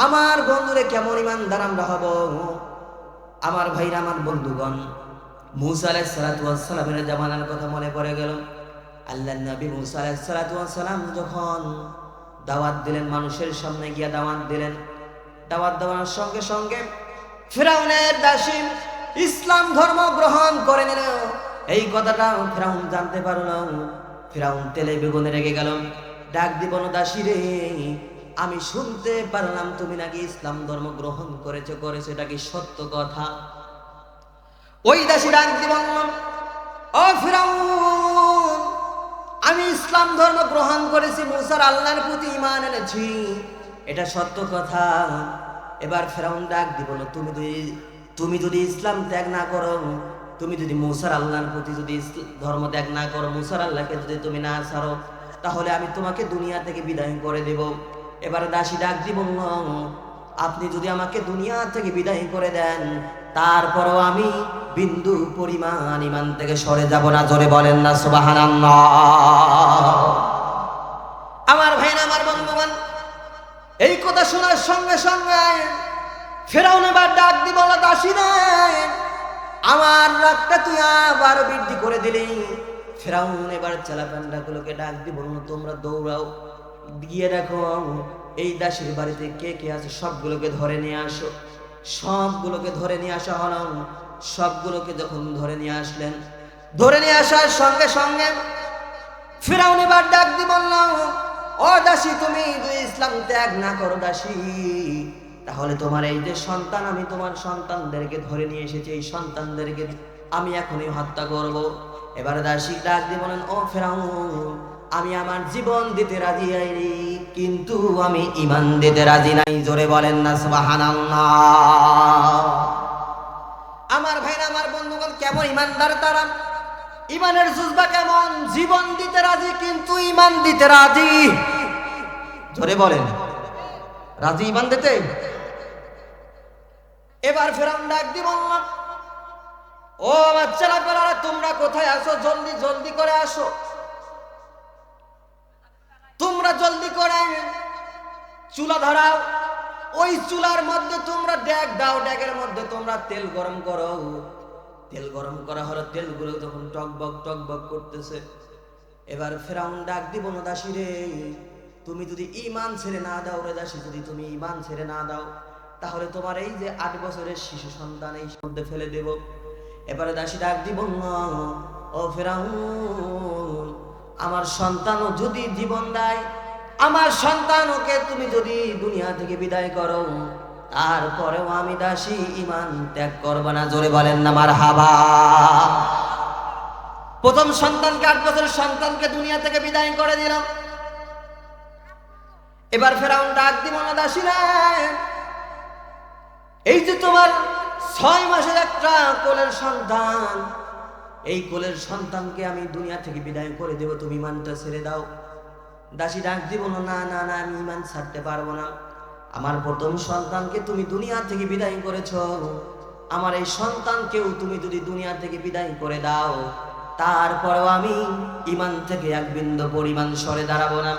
আমার বন্ধুরে, কেমন ঈমানদার আমরা হব? আমার ভাইরা, আমার বন্ধুগণ, মুসা আলাইহিস সালাতু ওয়াস সালামের জামানার কথা মনে পড়ে গেল। আল্লাহর নবী মুসা আলাইহিস সালাতু ওয়াস সালাম যখন দাওয়াত দিলেন, মানুষের সামনে গিয়া দাওয়াত দিলেন, দাওয়াত দেওয়ার সঙ্গে সঙ্গে ফিরাউনের দাসী ইসলাম ধর্ম গ্রহণ করে নিল। এই কথাটা ফিরাউন জানতে পারল। ফিরাউন তেলে বেগুনে রেগে গেল, ডাক দিব না, দাসী রে, আমি শুনতে পারলাম তুমি নাকি ইসলাম ধর্ম গ্রহণ করেছো, এটা কি সত্য কথা? ওই দাসী ডাক দিব, ও ফিরাউন, আমি ইসলাম ধর্ম গ্রহণ করেছি, মুসার আল্লাহর প্রতি ঈমান এনেছি, এটা সত্য কথা। এবার ফিরাউন ডাক দিব, তুমি যদি ইসলাম ত্যাগ না করো, তুমি যদি মুসার আল্লাহর প্রতি যদি ধর্ম ত্যাগ না করো, মুসার আল্লাহকে যদি তুমি না ছাড়ো, তাহলে আমি তোমাকে দুনিয়া থেকে বিদায় করে দেব। এবার দাসী ডাক দিব, আপনি যদি আমাকে দুনিয়া থেকে বিদায় করে দেন, তারপরও আমি বিন্দু পরিমাণ ঈমান থেকে সরে যাব না। জোরে বলেন না সুবহানাল্লাহ। আমার ভাইরা, আমার বন্ধুগণ, এই কথা শোনার সঙ্গে সঙ্গে ফিরাউন এবার ডাক দিব, দাসী রে, আমার রাগটা তুই আবার বৃদ্ধি করে দিলি। ফিরাউন এবার চেলাপান্ডাগুলোকে ডাক দিব, তোমরা দৌড়াও, গিয়ে দেখো এই দাসীর বাড়িতে কে কে আছে, সবগুলোকে ধরে নিয়ে আসো। সবগুলোকে ধরে নিয়ে আসা হলো। সবগুলোকে যখন ধরে নিয়ে আসলেন, ধরে নিয়ে আসার সঙ্গে সঙ্গে ফিরাউন এবার ডাক দিয়ে বলল, ও দাসী, তুমি যদি ইসলাম ত্যাগ না করো দাসী, তাহলে তোমার এই যে সন্তান, আমি তোমার সন্তানদেরকে ধরে নিয়ে এসেছি, এই সন্তানদেরকে আমি এখনই হত্যা করব। এবারে দাসী ডাক দিয়ে বলেন, ও ফিরাউন, আমি আমার জীবন দিতে রাজি আইনি, কিন্তু আমি ঈমান দিতে রাজি নাই। জোরে বলেন না সুবহানাল্লাহ। আমার ভাইরা, আমার বন্ধুগণ, কেমন ঈমানদার তারা! ঈমানের জুজবা কেমন! জীবন দিতে রাজি, কিন্তু ঈমান দিতে রাজি। জোরে বলেন, রাজি ঈমান দিতে। এবার ফিরাউন ডাক দিয়ে বলল, ও আমার ছেলেপেলারা, তোমরা কোথায় আসো? জলদি জলদি করে আসো, তোমরা জলদি করে চুলা ধরাও। ওই চুলার মধ্যে তোমরা ড্যাগ দাও, ড্যাগের মধ্যে তোমরা তেল গরম করো। তেল গরম করা হলো, তেলগুলো যখন টকবক টকবক করতেছে, এবার ফিরাউন ডাক দিব, না দাসী রে, তুমি যদি ঈমান ছেড়ে না দাও রে দাসী, যদি তুমি ঈমান ছেড়ে না দাও, তাহলে তোমার এই যে 8 বছরের শিশু সন্তান এই মধ্যে ফেলে দেব। এবারে দাসী ডাক দিব, ও ফিরাউন, আমার সন্তানও যদি জীবন দেয়, আমার সন্তানকে তুমি যদি দুনিয়া থেকে বিদায় করো, তারপরেও আমি দাসী ঈমান ত্যাগ করব না। জোরে বলেন না মারহাবা। প্রথম সন্তানকে, 8 বছরের সন্তানকে দুনিয়া থেকে বিদায় করে দিলাম। এবার ফিরাউন ডাক দিব, না দাসী রে, এই যে তোমার 6 মাসের একটা কোলের সন্তান, এই কোলের সন্তানকে আমি দুনিয়া থেকে বিদায় করে দেব, তুমি ইমানটা ছেড়ে দাও। দাসী ডাক দিব, না না না, আমি ইমান ছাড়তে পারবো না। আমার প্রথম সন্তানকে তুমি দুনিয়া থেকে বিদায় করেছ, আমার এই সন্তানকেও তুমি যদি দুনিয়া থেকে বিদায় করে দাও, তারপরেও আমি ইমান থেকে এক বিন্দু পরিমাণ সরে দাঁড়াবো না।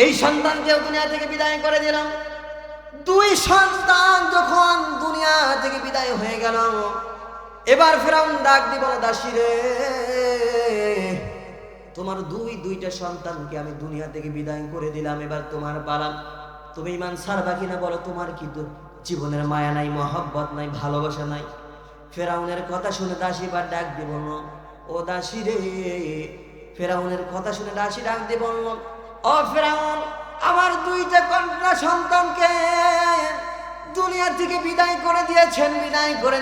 এই সন্তানকেও দুনিয়া থেকে বিদায় করে দিলাম। দুই সন্তান যখন দুনিয়া থেকে বিদায় হয়ে গেল, এবার ফেরাউন ডাক দিব, দাসী রে, তোমার দুইটা সন্তানকে আমি দুনিয়া থেকে বিদায় করে দিলাম, এবার তোমার পালা, তুমি ইমান ছাড়বা কিনা বলো। তোমার কি জীবনের মায়া নাই, মহব্বত নাই, ভালোবাসা নাই? ফেরাউনের কথা শুনে দাসী এবার ডাক দিব, ও দাসী রে। ফেরাউনের কথা শুনে দাসী ডাক দিব, ও ফেরাউন, আমার দুইটা কন্যা সন্তানকে দুনিয়া থেকে বিদায় করে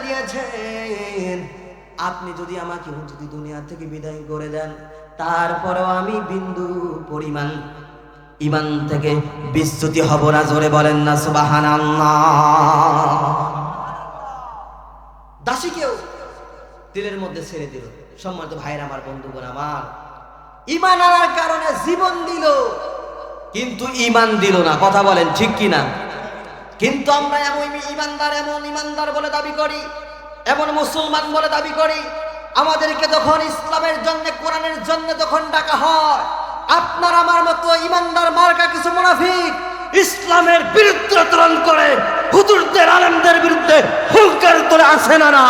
দিয়েছেন। আপনি যদি আমাকে যদি দুনিয়া থেকে বিদায় করে দেন, তারপরেও আমি বিন্দু পরিমাণ ইমান থেকে বিচ্যুতি হব না। জোরে বলেন না সুবহানাল্লাহ। দাসীকেও দিলের মধ্যে ছেড়ে দিল। সম্মানিত ভাইরা আমার, বন্ধুগণ আমার, ইমান আনার কারণে জীবন দিল, কিন্তু ইমান দিল না। কথা বলেন ঠিক কিনা? কিন্তু আমরা এমন ইমানদার বলে দাবি করি, এমন মুসলমান বলে দাবি করি। আমাদেরকে যখন ইসলামের জন্য, কোরআনের জন্য যখন ডাকা হয়, আপনার আমার মতো ইমানদার মার্কা কিছু মুনাফিক ইসলামের বিরুদ্ধে আচরণ করে হুজুরদের, আলেমদের বিরুদ্ধে হুঙ্কার করে আসে না।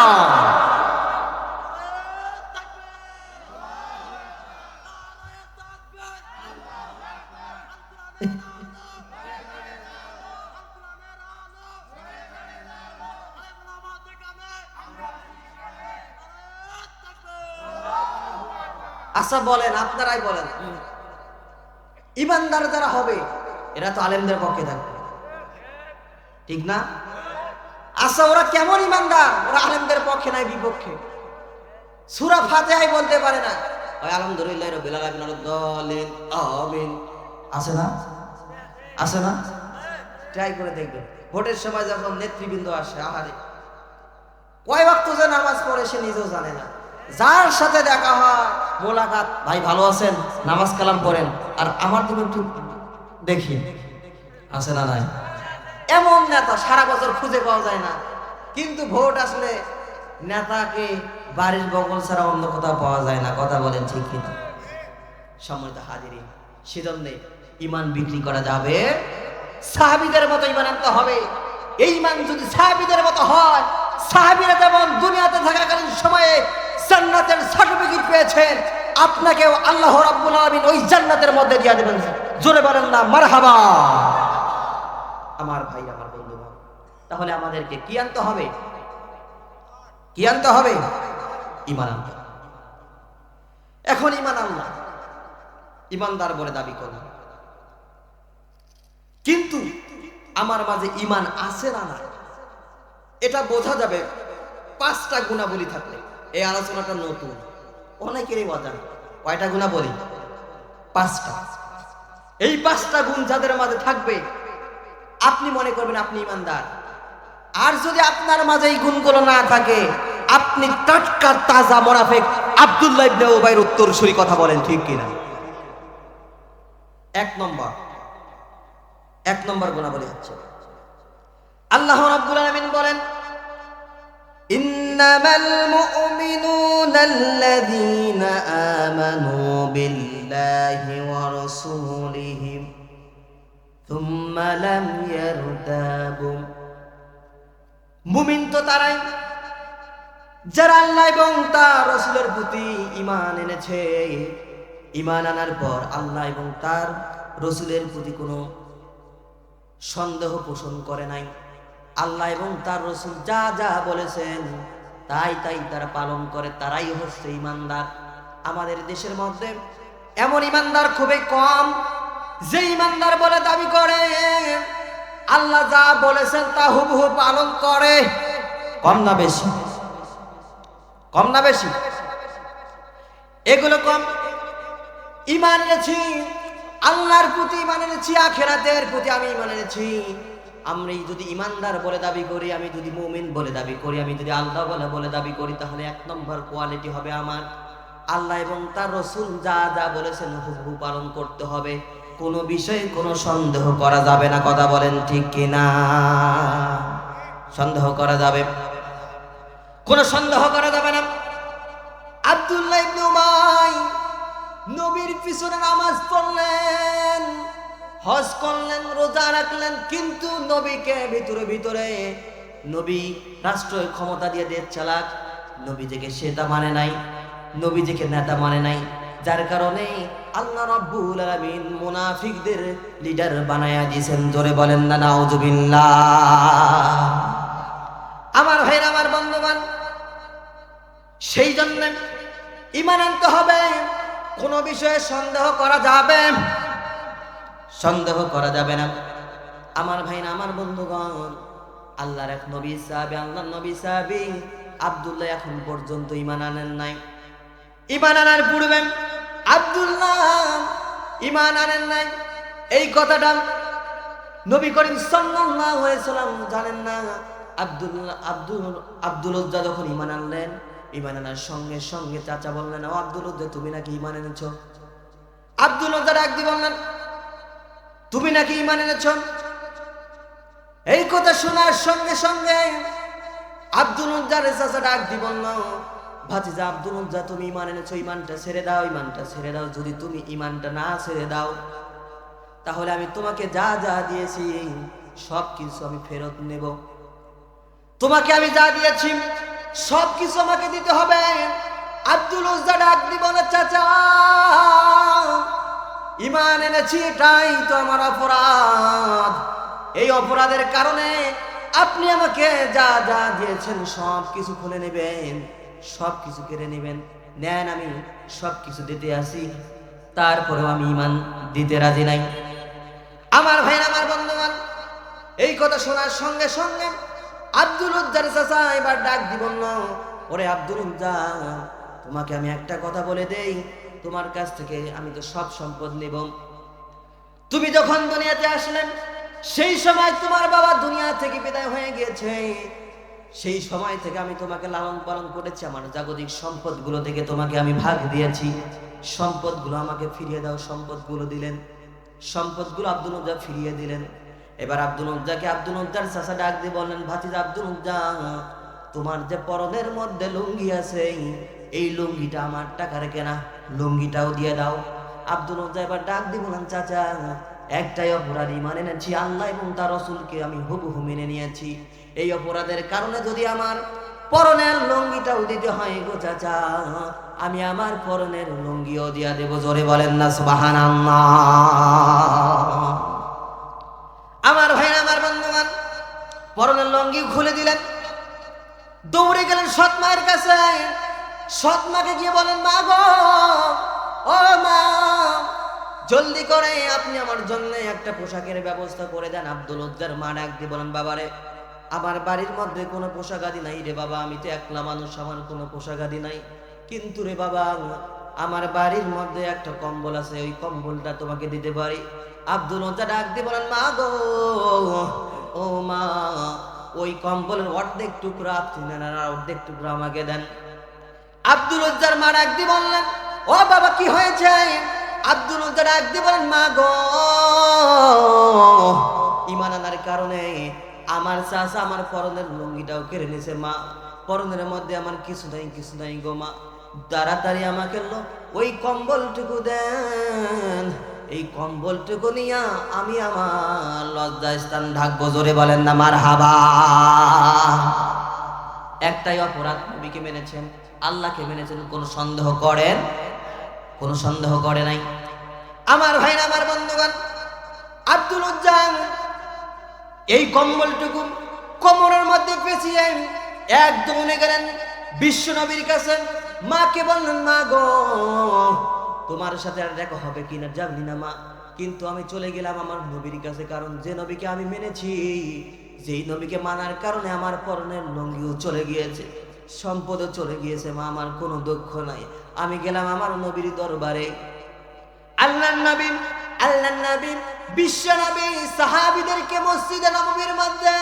আচ্ছা বলেন, আপনারাই বলেন, ইমানদার যারা হবে এরা তো আলেমদের পক্ষে থাকবে, ঠিক না? আচ্ছা, ওরা কেমন ইমানদার? ওরা আলেমদের পক্ষে নাই, বিপক্ষে। সূরা ফাতিহাই বলতে পারে না, ওই আলহামদুলিল্লাহ রাব্বিল আলামিন আমিন আমিন। আছে না? আছে না? ট্রাই করে দেখবেন। ভোটের সময় যখন নেতৃবৃন্দ আসে, আহারে কয় ওয়াক্ত যে নামাজ পড়ে সে নিজেও জানে না। যার সাথে দেখা হয়, মোলাকাত, ভাই ভালো আছেন, নামাজ কালাম পড়েন, আর আমার দিকে একটু দেখি, আছে না নাই? এমন নেতা সারা বছর খুঁজে পাওয়া যায় না, কিন্তু ভোট আসলে নেতাকে বাড়ির বগল ছাড়া অন্য কোথাও পাওয়া যায় না। কথা বলেন ঠিক কিনা? সম্মানিত হাজিরিন, সেজন্য ইমান বিক্রি করা যাবে? সাহাবীদের মতো ইমান আনতে হবে। এই ইমান যদি সাহাবীদের মতো হয়, সাহাবীরা যেমন দুনিয়াতে থাকাকালীন সময়ে জান্নাতের সার্টিফিকেট পেয়েছেন, আপনাকেও আল্লাহ রাব্বুল আলামিন ওই জান্নাতের মধ্যে দিয়ে দেবেন। জোরে বলেন না মারহাবা। আমার ভাই, আমার বন্ধুগণ, তাহলে আমাদেরকে কি আনতে হবে? কি আনতে হবে? ইমান আনতে হবে। এখন ইমান আল্লাহ ইমানদার বলে দাবি করি, কিন্তু আমার মাঝে ইমান আছে না না, এটা বোঝা যাবে 5টা গুণাবলী থাকলে। এই আলোচনাটা নতুন, অনেকেরই অজানা। কয়টা গুণাবলী? 5টা। এই 5টা গুণ যাদের মাঝে থাকবে, আপনি মনে করবেন আপনি ইমানদার। আর যদি আপনার মাঝে এই গুণগুলো না থাকে, আপনি টাটকা তাজা মুনাফিক আব্দুল্লাহ ইবনে উবাইর উত্তরসূরি। কথা বলেন ঠিক কিনা? 1 নম্বর গুণাবলী হচ্ছে, আল্লাহ রাব্বুল আলামিন বলেন, ইন্নামাল মুমিনুনা আল্লাযীনা আমানু বিল্লাহি ওয়া রাসূলিহি সুম্মা লাম ইয়ারতাবু। মুমিন তো তারাই যারা আল্লাহ এবং তার রাসূলের প্রতি ঈমান এনেছে। ঈমান আনার পর আল্লাহ এবং তার রাসূলের প্রতি কোনো সন্দেহ পোষণ করে নাই। আল্লাহ এবং তার রাসূল যা যা বলেছেন তাই তাই তারা পালন করে, তারাই হচ্ছে ঈমানদার। আমাদের দেশের মধ্যে এমন ঈমানদার খুবই কম, যে ঈমানদার বলে দাবি করে আল্লাহ যা বলেছেন তা হুবহু পালন করে। কম না বেশি? কম না বেশি? এগুলো কম। ঈমান এনেছি আল্লাহর প্রতি, ঈমান এনেছি আখিরাতের প্রতি, আমি ঈমান এনেছি আমি যদি ইমানদার বলে দাবি করি, আমি যদি মুমিন বলে দাবি করি, আমি যদি আল্লাহ বলে দাবি করি, তাহলে 1 নম্বর কোয়ালিটি হবে আমার আল্লাহ এবং তার রাসূল যা যা বলেছেন হুবহু পালন করতে হবে। কোনো বিষয়ে কোনো সন্দেহ করা যাবে না। কথা বলেন ঠিক কিনা? সন্দেহ করা যাবে, কোনো সন্দেহ করা যাবে না। আব্দুল্লাহ ইবনে উমাই নবীর পিছনে নামাজ পড়লেন, হজ করলেন, রোজা রাখলেন, কিন্তু নবীকে ভিতরে ভিতরে নবী রাষ্ট্র ক্ষমতা দিয়ে দেশ চালাক, নবীজিকে সেটা মানে নাই, নবীজিকে নেতা মানে নাই, যার কারণে আল্লাহ রাব্বুল আলামিন মুনাফিকদের লিডার বানায়া দিয়েছেন। জোরে বলেন না নাউজুবিল্লাহ। আমার ভাইরা, আমার বন্ধুগণ, সেই জন্য ঈমান আনতে হবে। কোনো বিষয়ে সন্দেহ করা যাবে, সন্দেহ করা যাবে না। আমার ভাইরা, আমার বন্ধুগণ, আল্লাহর এক নবী সাহাবী, আল্লাহর নবী সাহাবী আব্দুল্লাহ এখন পর্যন্ত ঈমান আনেন নাই। ঈমান আনার পূর্বে আব্দুল্লাহ ঈমান আনেন নাই, এই কথাটা নবী করিম সাল্লাল্লাহু আলাইহি সাল্লাম জানেন না। আব্দুল উজ্জা যখন ঈমান আনলেন, ঈমান আনার সঙ্গে সঙ্গে চাচা বললেন, ও আব্দুল উজ্জা, তুমি নাকি ঈমান এনেছো? আব্দুল উজ্জা ডাক দিয়ে বললেন, তুমি নাকি ঈমান এনেছো? এই কথা শোনার সঙ্গে সঙ্গে আব্দুল উজ্জার চাচা ডাক দিয়ে বলল, ভাতিজা আব্দুল উজ্জা, তুমি ঈমান এনেছো, ঈমানটা ছেড়ে দাও, ঈমানটা ছেড়ে দাও। যদি তুমি ঈমানটা না ছেড়ে দাও, তাহলে আমি তোমাকে যা যা দিয়েছি সব কিছু আমি ফেরত নেব। তোমাকে আমি যা দিয়েছি সব কিছু আমাকে দিতে হবে। আব্দুল উজ্জা ডাক দিয়ে বলে, চাচা, ঈমান এনেছি, এটাই তো আমার অপরাধ। এই অপরাধের কারণে আপনি আমাকে যা যা দিয়েছেন সব কিছু খুলে নেবেন, সব কিছু কেড়ে নেবেন। নেন, আমি সব কিছু দিতে আসি, তারপরেও আমি ঈমান দিতে রাজি নাই। আমার ভাইরা, আমার বন্ধুগণ, এই কথা শোনার সঙ্গে সঙ্গে আব্দুল উজ্জার চাচা এবার ডাক দিব না, ওরে আব্দুল উজ্জা, তোমাকে আমি একটা কথা বলে দেই, তোমার কাছ থেকে আমি তো সব সম্পদ নেব। তুমি যখন দুনিয়াতে আসলেন, সেই সময় তোমার বাবা দুনিয়া থেকে বিদায় হয়ে গিয়েছে। সেই সময় থেকে আমি তোমাকে লালন পালন করেছি, আমার জাগতিক সম্পদগুলো থেকে তোমাকে আমি ভাগ দিয়েছি। সম্পদগুলো আমাকে ফিরিয়ে দাও। সম্পদগুলো দিলেন, সম্পদগুলো আব্দুল উজ্জা ফিরিয়ে দিলেন। এবার আব্দুল উজ্জাকে আব্দুল উজ্জার চাচা ডাক দিয়ে বললেন, ভাতিজা আব্দুল উজ্জা, তোমার যে পরনের মধ্যে লুঙ্গি আছে, এই লুঙ্গিটা আমার টাকার কেনা, লুঙ্গিটাও দিয়ে দাও। আব্দুল উজ্জা এবার ডাক দিয়ে বললেন, চাচা, একটাই অপরাধ, ঈমান এনেছি, আল্লাহ এবং তার রাসূলকে আমি হুবহু মেনে নিয়েছি। এই অপরাধের কারণে যদি আমার পরনের লুঙ্গিটাও দিতে হয় গো চাচা, আমি আমার পরনের লুঙ্গিও দিয়া দেব। জোরে বলেন না সুবহানাল্লাহ। আমার ভাইরা, আমার বন্ধুগণ, পরনের লুঙ্গি খুলে দিলেন, দৌড়ে গেলেন সৎ মায়ের কাছে। সৎ মাকে গিয়ে বলেন, মা গো, ও মা, জলদি করে আপনি আমার জন্য একটা পোশাকের ব্যবস্থা করে দেন। আব্দুল উজ্জার মা ডাক দিয়ে বলেন, বাবারে, আমার বাড়ির মধ্যে কোনো পোশাক আদি নাই রে বাবা, আমি তো একলা মানুষ, আমার কোনো পোশাক আদি নাই। কিন্তু রে বাবা, আমার বাড়ির মধ্যে একটা কম্বল আছে, ওই কম্বলটা তোমাকে দিতে পারি। আব্দুল উজ্জা ডাক দিয়ে বলেন, মা গো, ও মা, ওই কম্বলের অর্ধেক টুকরা আপনি নেন, আর অর্ধেক টুকরা আমাকে দেন। আব্দুল উজ্জার মা ডাক দিয়ে বললেন, ও বাবা, কি হয়েছে? আব্দুল উজ্জা ডাক দিয়ে বলেন, মা গো, ঈমান আনার কারণে আমার চাচা আমার পরনের লুঙ্গিটাও কেড়ে নিয়েছে মা। পরনের মধ্যে আমার কিছু নাই, কিছু নাই গো মা। তাড়াতাড়ি আমাকে ওই কম্বলটুকু দেন, এই কম্বলটুকু নিয়ে আমি আমার লজ্জাস্থান ঢাকবো। জোরে বলেন না মারহাবা। একটাই অপরাধ, নবীকে মেনেছেন, আল্লাহকে মেনেছেন, কোনো সন্দেহ করেন? কোনো সন্দেহ করে নাই। আমার ভাইরা, আমার বন্ধুগণ, আব্দুল উজ্জা এই কম্বলটুকু কোমরের মধ্যে পেঁচিয়ে একদম উঠে গেলেন বিশ্ব নবীর কাছে। মাকে বললেন, মা গো, তোমার সাথে আর দেখা হবে কিনা জানি না মা, কিন্তু আমি চলে গেলাম আমার নবীর কাছে, কারণ যে নবীকে আমি মেনেছি, যেই নবীকে মানার কারণে আমার পরনের লুঙ্গিও চলে গিয়েছে, সম্পদও চলে গিয়েছে মা, আমার কোনো দুঃখ নাই। আমি গেলাম আমার নবীর দরবারে। আল্লাহর নবী বিশ্বনবী সাহাবীদেরকে মসজিদে নববীর মধ্যে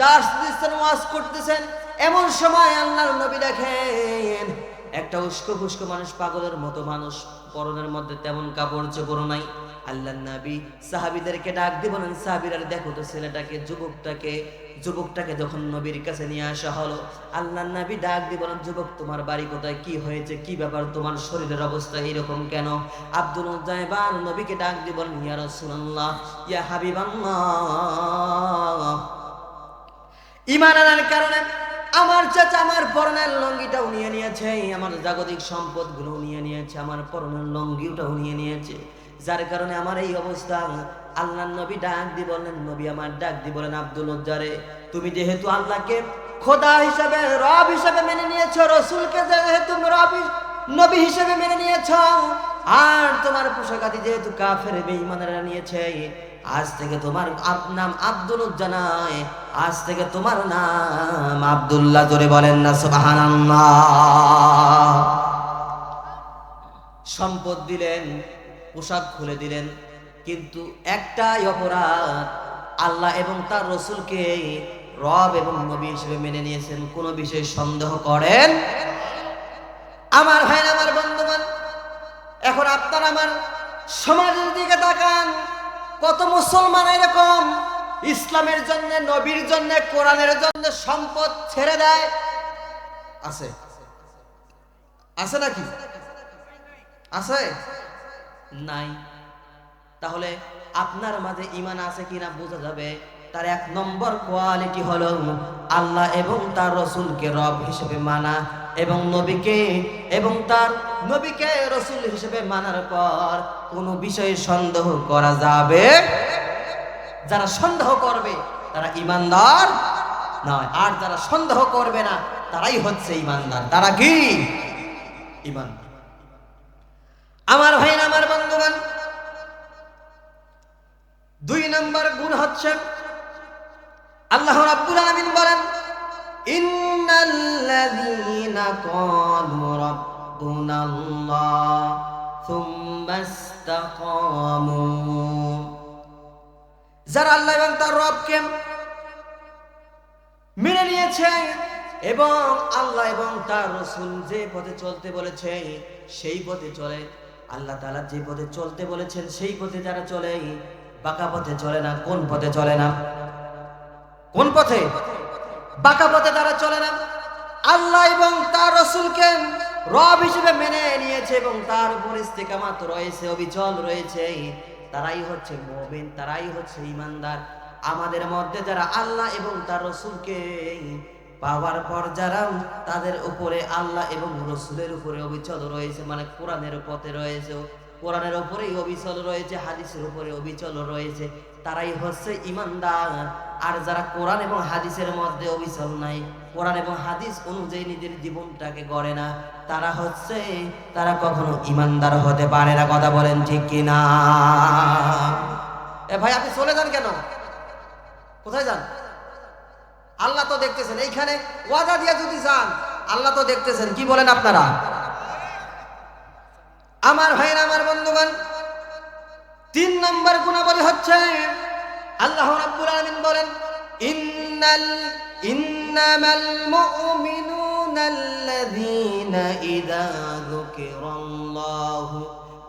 দার্স দিচ্ছেন, ওয়াজ করতেছেন। এমন সময় আল্লাহর নবী দেখেন একটা উস্কো ফুস্কো মানুষ, পাগলের মতো মানুষ, পরনের মধ্যে তেমন কাপড় চোপড় নাই। আল্লাহর নবী সাহাবীদেরকে ডাক দিয়ে বলেন, সাহাবীরা দেখো তো ছেলেটাকে, যুবকটাকে যখন নবীর কাছে নিয়ে আসা হলো, আল্লাহর নবী ডাক দিয়ে বলেন, যুবক তোমার বাড়ি কোথায়, কি হয়েছে, কি ব্যাপার, তোমার শরীরের অবস্থা এরকম কেন? আব্দুল মুত্তালিব নবীকে ডাক দিয়ে বলেন, ইয়া রাসূলুল্লাহ, ইয়া হাবিবাল্লাহ, ঈমান আনার কারণে আমার চাচা আমার পরনের লঙ্গিটাও নিয়ে নিয়েছে, আমার জাগতিক সম্পদগুলো নিয়ে নিয়েছে, আমার পরনের লঙ্গিটাও নিয়ে নিয়েছে, যার কারণে আমার এই অবস্থা। আল্লাহর নবী ডাক দিয়ে বললেন, নবী আমার ডাক দিয়ে বলেন, আব্দুল উজ্জারে, তুমি যেহেতু আল্লাহকে খোদা হিসাবে, রব হিসাবে মেনে নিয়েছো, রসুলকে যেহেতু নবী হিসেবে মেনে নিয়েছো, আর তোমার পোশাকাদি যেহেতু কাফের বেঈমানেরা নিয়েছে, আজ থেকে তোমার নাম আব্দুল উজ্জা নয়, আজ থেকে তোমার নাম আব্দুল্লাহ। জোরে বলেন না সুবহানাল্লাহ। সম্পদ দিলেন, পোশাক খুলে দিলেন, কিন্তু একটাই অপরাধ, আল্লাহ এবং তার রসুলকে রব এবং নবী হিসেবে মেনে নিয়েছেন, কোন বিষয়ে সন্দেহ করেন। আমার ভাই, আমার বন্ধুগণ, এখন আপনার আমার সমাজের দিকে তাকান, কত মুসলমান এরকম ইসলামের জন্য, নবীর জন্য, কোরআনের জন্য সম্পদ ছেড়ে দেয়। আছে আছে নাকি? আছে নাই? তাহলে আপনার মাঝে ঈমান আছে কিনা বোঝা যাবে তার এক নম্বর কোয়ালিটি হলো আল্লাহ এবং তার রসুলকে রব হিসেবে মানা, এবং নবীকে রসুল হিসেবে মানার পর কোনো বিষয়ে সন্দেহ করা যাবে। যারা সন্দেহ করবে তারা ঈমানদার নয়, আর যারা সন্দেহ করবে না তারাই হচ্ছে ঈমানদার। তারা কি ঈমানদার? আমার ভাই, আমার বন্ধুগণ, 2 নম্বর গুণ হচ্ছে, আল্লাহ রাব্বুল আলামিন বলেন, ইন্নাল্লাযীনা ক্বালু রাব্বুনাল্লাহ সুম্মা ইসতাকামু, যারা আল্লাহ এবং তার রবকে মেনে নিয়েছে এবং আল্লাহ এবং তার রাসূল যে পথে চলতে বলেছে সেই পথে চলে, আল্লাহ তাআলা যে পথে চলতে বলেছেন সেই পথে যারা চলে, বাঁকা পথে চলে না। কোন পথে চলে না? কোন পথে? বাঁকা পথে তারা চলে না। আল্লাহ এবং তার রাসূলকে রব হিসেবে মেনে নিয়েছে এবং তার উপর ইস্তেকামাত রয়েছে, অবিচল রয়েছে, তারাই হচ্ছে মুমিন, তারাই হচ্ছে ঈমানদার। আমাদের মধ্যে যারা আল্লাহ এবং তার রাসূলকে পাওয়ার পর যারা তাদের উপরে আল্লাহ এবং রাসূলের উপরে অবিচল রয়েছে, মানে কোরআনের পথে রয়েছে, কোরআনের উপরেই অবিচল রয়েছে, হাদিসের উপরে অবিচল রয়েছে, তারাই হচ্ছে ঈমানদার। আর যারা কোরআন এবং হাদিসের মধ্যে অবিচল নাই, কোরআন এবং হাদিস অনুযায়ী নিজের জীবনটাকে গড়ে না, তারা কখনো ঈমানদার হতে পারে না। কথা বলেন ঠিক কিনা? এ ভাই, আপনি চলে যান কেন? কোথায় যান? আল্লাহ তো দেখতেছেন। এইখানে ওয়াদা দিয়ে যদি যান, আল্লাহ তো দেখতেছেন। কি বলেন আপনারা? আমার ভাইরা, আমার বন্ধুগণ, 3 নম্বর গুণাবলী হচ্ছে, আল্লাহ রাব্বুল আলামিন বলেন, ইন্নামাল মুমিনুনা আল্লাযীনা ইযা যুকিরাল্লাহু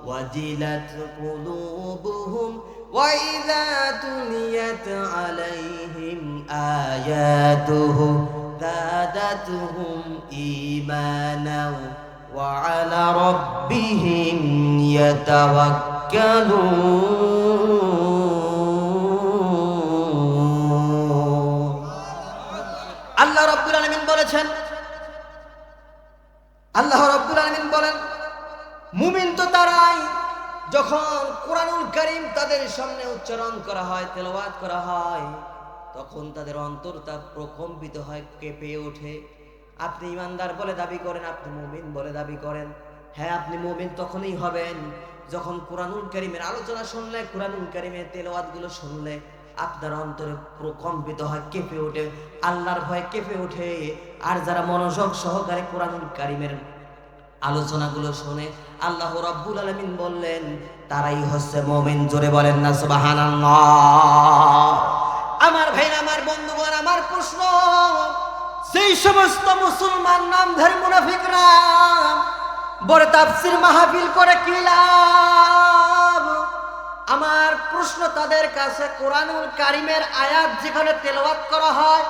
ওয়াজিলাত কুলুবুহুম ওয়া ইযা তুলিয়াত আলাইহিম আয়াতুহু যাদাতুহুম ঈমানাও ওয়া আলা রাব্বিহিম ইয়াতাওয়াক্কালুন। আল্লাহ রাব্বুল আলামিন বলেছেন, আল্লাহ রাব্বুল আলামিন বলেন, মুমিন তো তারাই যখন কোরআনুল কারীম তাদের সামনে উচ্চারণ করা হয়, তেলাওয়াত করা হয়, তখন তাদের অন্তরটা প্রকম্পিত হয়, কেঁপে ওঠে। আপনি ঈমানদার বলে দাবি করেন, আপনি মুমিন বলে দাবি করেন, হ্যাঁ আপনি মুমিন তখনই হবেন যখন কোরআনুল কারীমের আলোচনা শুনলে, কোরআনুল কারীমের তেলাওয়াতগুলো শুনলে আপনার অন্তরে প্রকম্পিত হয়, কেঁপে ওঠে, আল্লাহর ভয়ে কেঁপে ওঠে। আর যারা মনোযোগ সহকারে কোরআনুল কারীমের আলোচনাগুলো শুনে আল্লাহ রাব্বুল আলামিন বললেন তারাই হচ্ছে মুমিন। জোরে বলেন না সুবহানাল্লাহ। আমার ভাইরা, আমার বন্ধুগণ, আমার প্রশ্ন, যেই সমস্ত মুসলমান নামধারী মুনাফিকরা বড় তাফসীর মাহফিল করে কি লাভ? আমার প্রশ্ন তাদের কাছে, কোরআনুল কারীমের আয়াত যেখানে তেলাওয়াত করা হয়,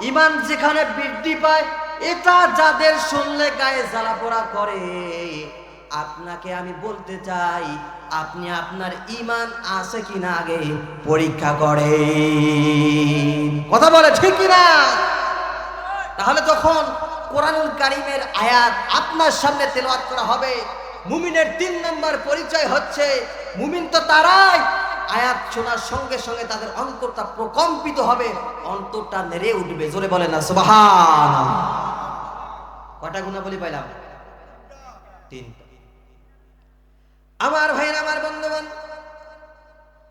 ঈমান যেখানে বৃদ্ধি পায়, এটা যাদের শুনলে গায়ে জ্বালা পোড়া করে, আপনাকে আমি বলতে চাই আপনি আপনার ঈমান আছে কিনা আগে পরীক্ষা করেন। কথা বলে ঠিক কিনা? তাহলে যখন কোরআনুল কারীমের আয়াত আপনার সামনে তেলাওয়াত করা হবে, মুমিনের ৩ নম্বর পরিচয় হচ্ছে মুমিন তো তারাই আয়াত শোনার সঙ্গে সঙ্গে তাদের অন্তরটা প্রকম্পিত হবে, অন্তরটা নেড়ে উঠবে। জোরে বলেন না সুবহানাল্লাহ। কটা গুণাবলী পাইলাম? ৩। আমার ভাইরা, আমার বন্ধুগণ,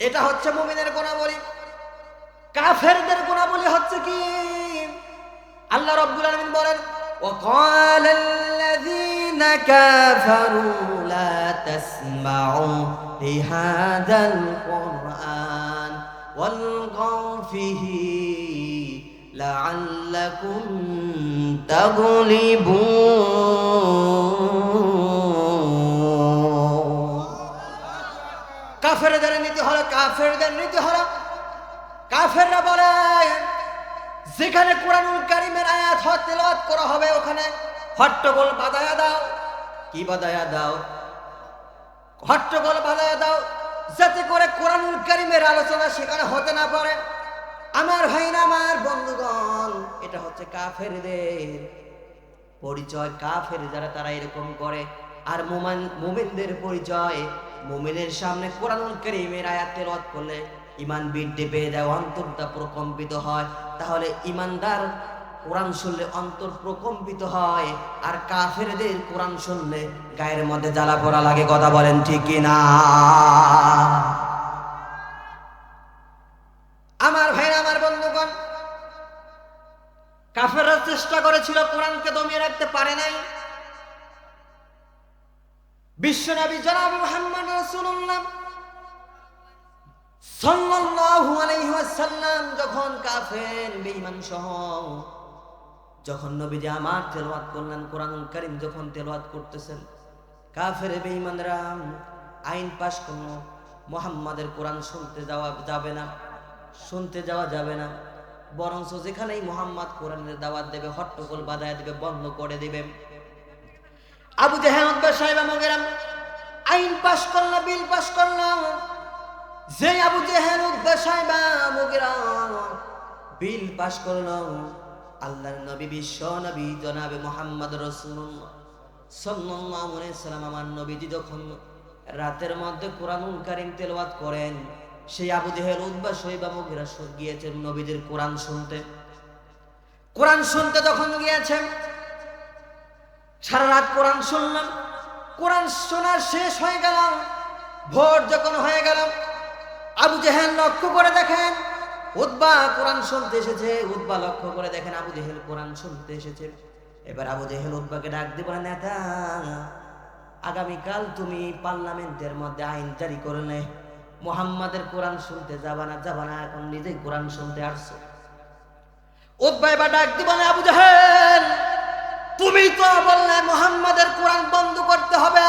এটা হচ্ছে মুমিনের গুণাবলী। কাফেরদের গুণাবলী হচ্ছে কি? আল্লাহ রাব্বুল আলামিন বলেন, وقال الذين كفروا لا تسمعوا لهذا القرآن والغوا فيه لعلكم تغلبون। কাফেরদের নীতি হলো, কাফেররা বলে যেখানে কোরআনুল কারীমের আয়াত তেলাওয়াত করা হবে ওখানে হট্টগোল বাঁধায়া দাও। কি বাঁধায়া দাও? হট্টগোল বাঁধায়া দাও, যাতে করে কোরআনুল কারীমের আলোচনা সেখানে হতে না পারে। আমার ভাইরা, আমার বন্ধুগণ, এটা হচ্ছে কাফেরদের পরিচয়। কাফের যারা তারা এরকম করে। আর মুমিনদের পরিচয়, মুমিনের সামনে কোরআনুল কারীমের আয়াত তেলাওয়াত করলে ঈমান বৃদ্ধি পেয়ে যায়, অন্তরটা প্রকম্পিত হয়। তাহলে ঈমানদার কোরআন শুনলে অন্তর প্রকম্পিত হয়, আর কাফেরদের কোরআন শুনলে গায়ের মধ্যে জ্বালা পোড়া লাগে। কথা বলেন ঠিক কিনা? আমার ভাইরা, আমার বন্ধুগণ, কাফেররা চেষ্টা করেছিল, কোরআনকে দমিয়ে রাখতে পারে নাই। বিশ্বনবী জনাব মুহাম্মদ রাসূলুল্লাহ সাল্লাল্লাহু আলাইহি ওয়াসাল্লাম যখন কাফের বেঈমান সহ যখন নবীজি আমার তেলাওয়াত করলেন, কোরআনুল কারীম যখন তেলাওয়াত করতেছেন, কাফের বেঈমানরা আইন পাশ করলো, মুহাম্মাদের কোরআন শুনতে যাওয়া যাবে না, বরঞ্চ যেখানেই মুহাম্মদ কোরআনের দাওয়াত দেবে হট্টগোল বাঁধায় দেবে, বন্ধ করে দেবে। আবু জাহেল উতবা সাইবা মুগীরা আইন পাশ করলো, বিল পাশ করলো। যে আবু জাহেল উতবা সাইবা মুগীরা বিল পাশ করলো, আল্লাহর নবী বিশ্ব নবী জনাবে মুহাম্মদ রাসূলুল্লাহ সাল্লাল্লাহু আলাইহি সাল্লাম, আমার নবীজি যখন রাতের মধ্যে কোরআনুল কারীম তেলাওয়াত করেন, সেই আবু জাহেল উতবা সাইবা মুগীরা গিয়েছেন নবীজির কোরআন শুনতে যখন গিয়েছেন, সারা রাত কোরআন শুনলাম। কোরআন শোনা শেষ হয়ে গেল, ভোর যখন হয়ে গেল, আবু জাহেল লক্ষ্য করে দেখেন উতবা কোরআন শুনতে এসেছে। উতবা লক্ষ্য করে দেখেন আবু জাহেল কোরআন শুনতে এসেছে। এবার আবু জাহেল উতবাকে ডাক দিয়ে বলে, নেতা, আগামীকাল তুমি পার্লামেন্টের মধ্যে আইন জারি করলে মুহাম্মাদের কোরআন শুনতে যাবা না, এখন নিজেই কোরআন শুনতে আসছো। উতবা এবার ডাক দিয়ে বলে, আবু জাহেল, তুমি তো বললে মুহাম্মাদের কোরআন বন্ধ করতে হবে,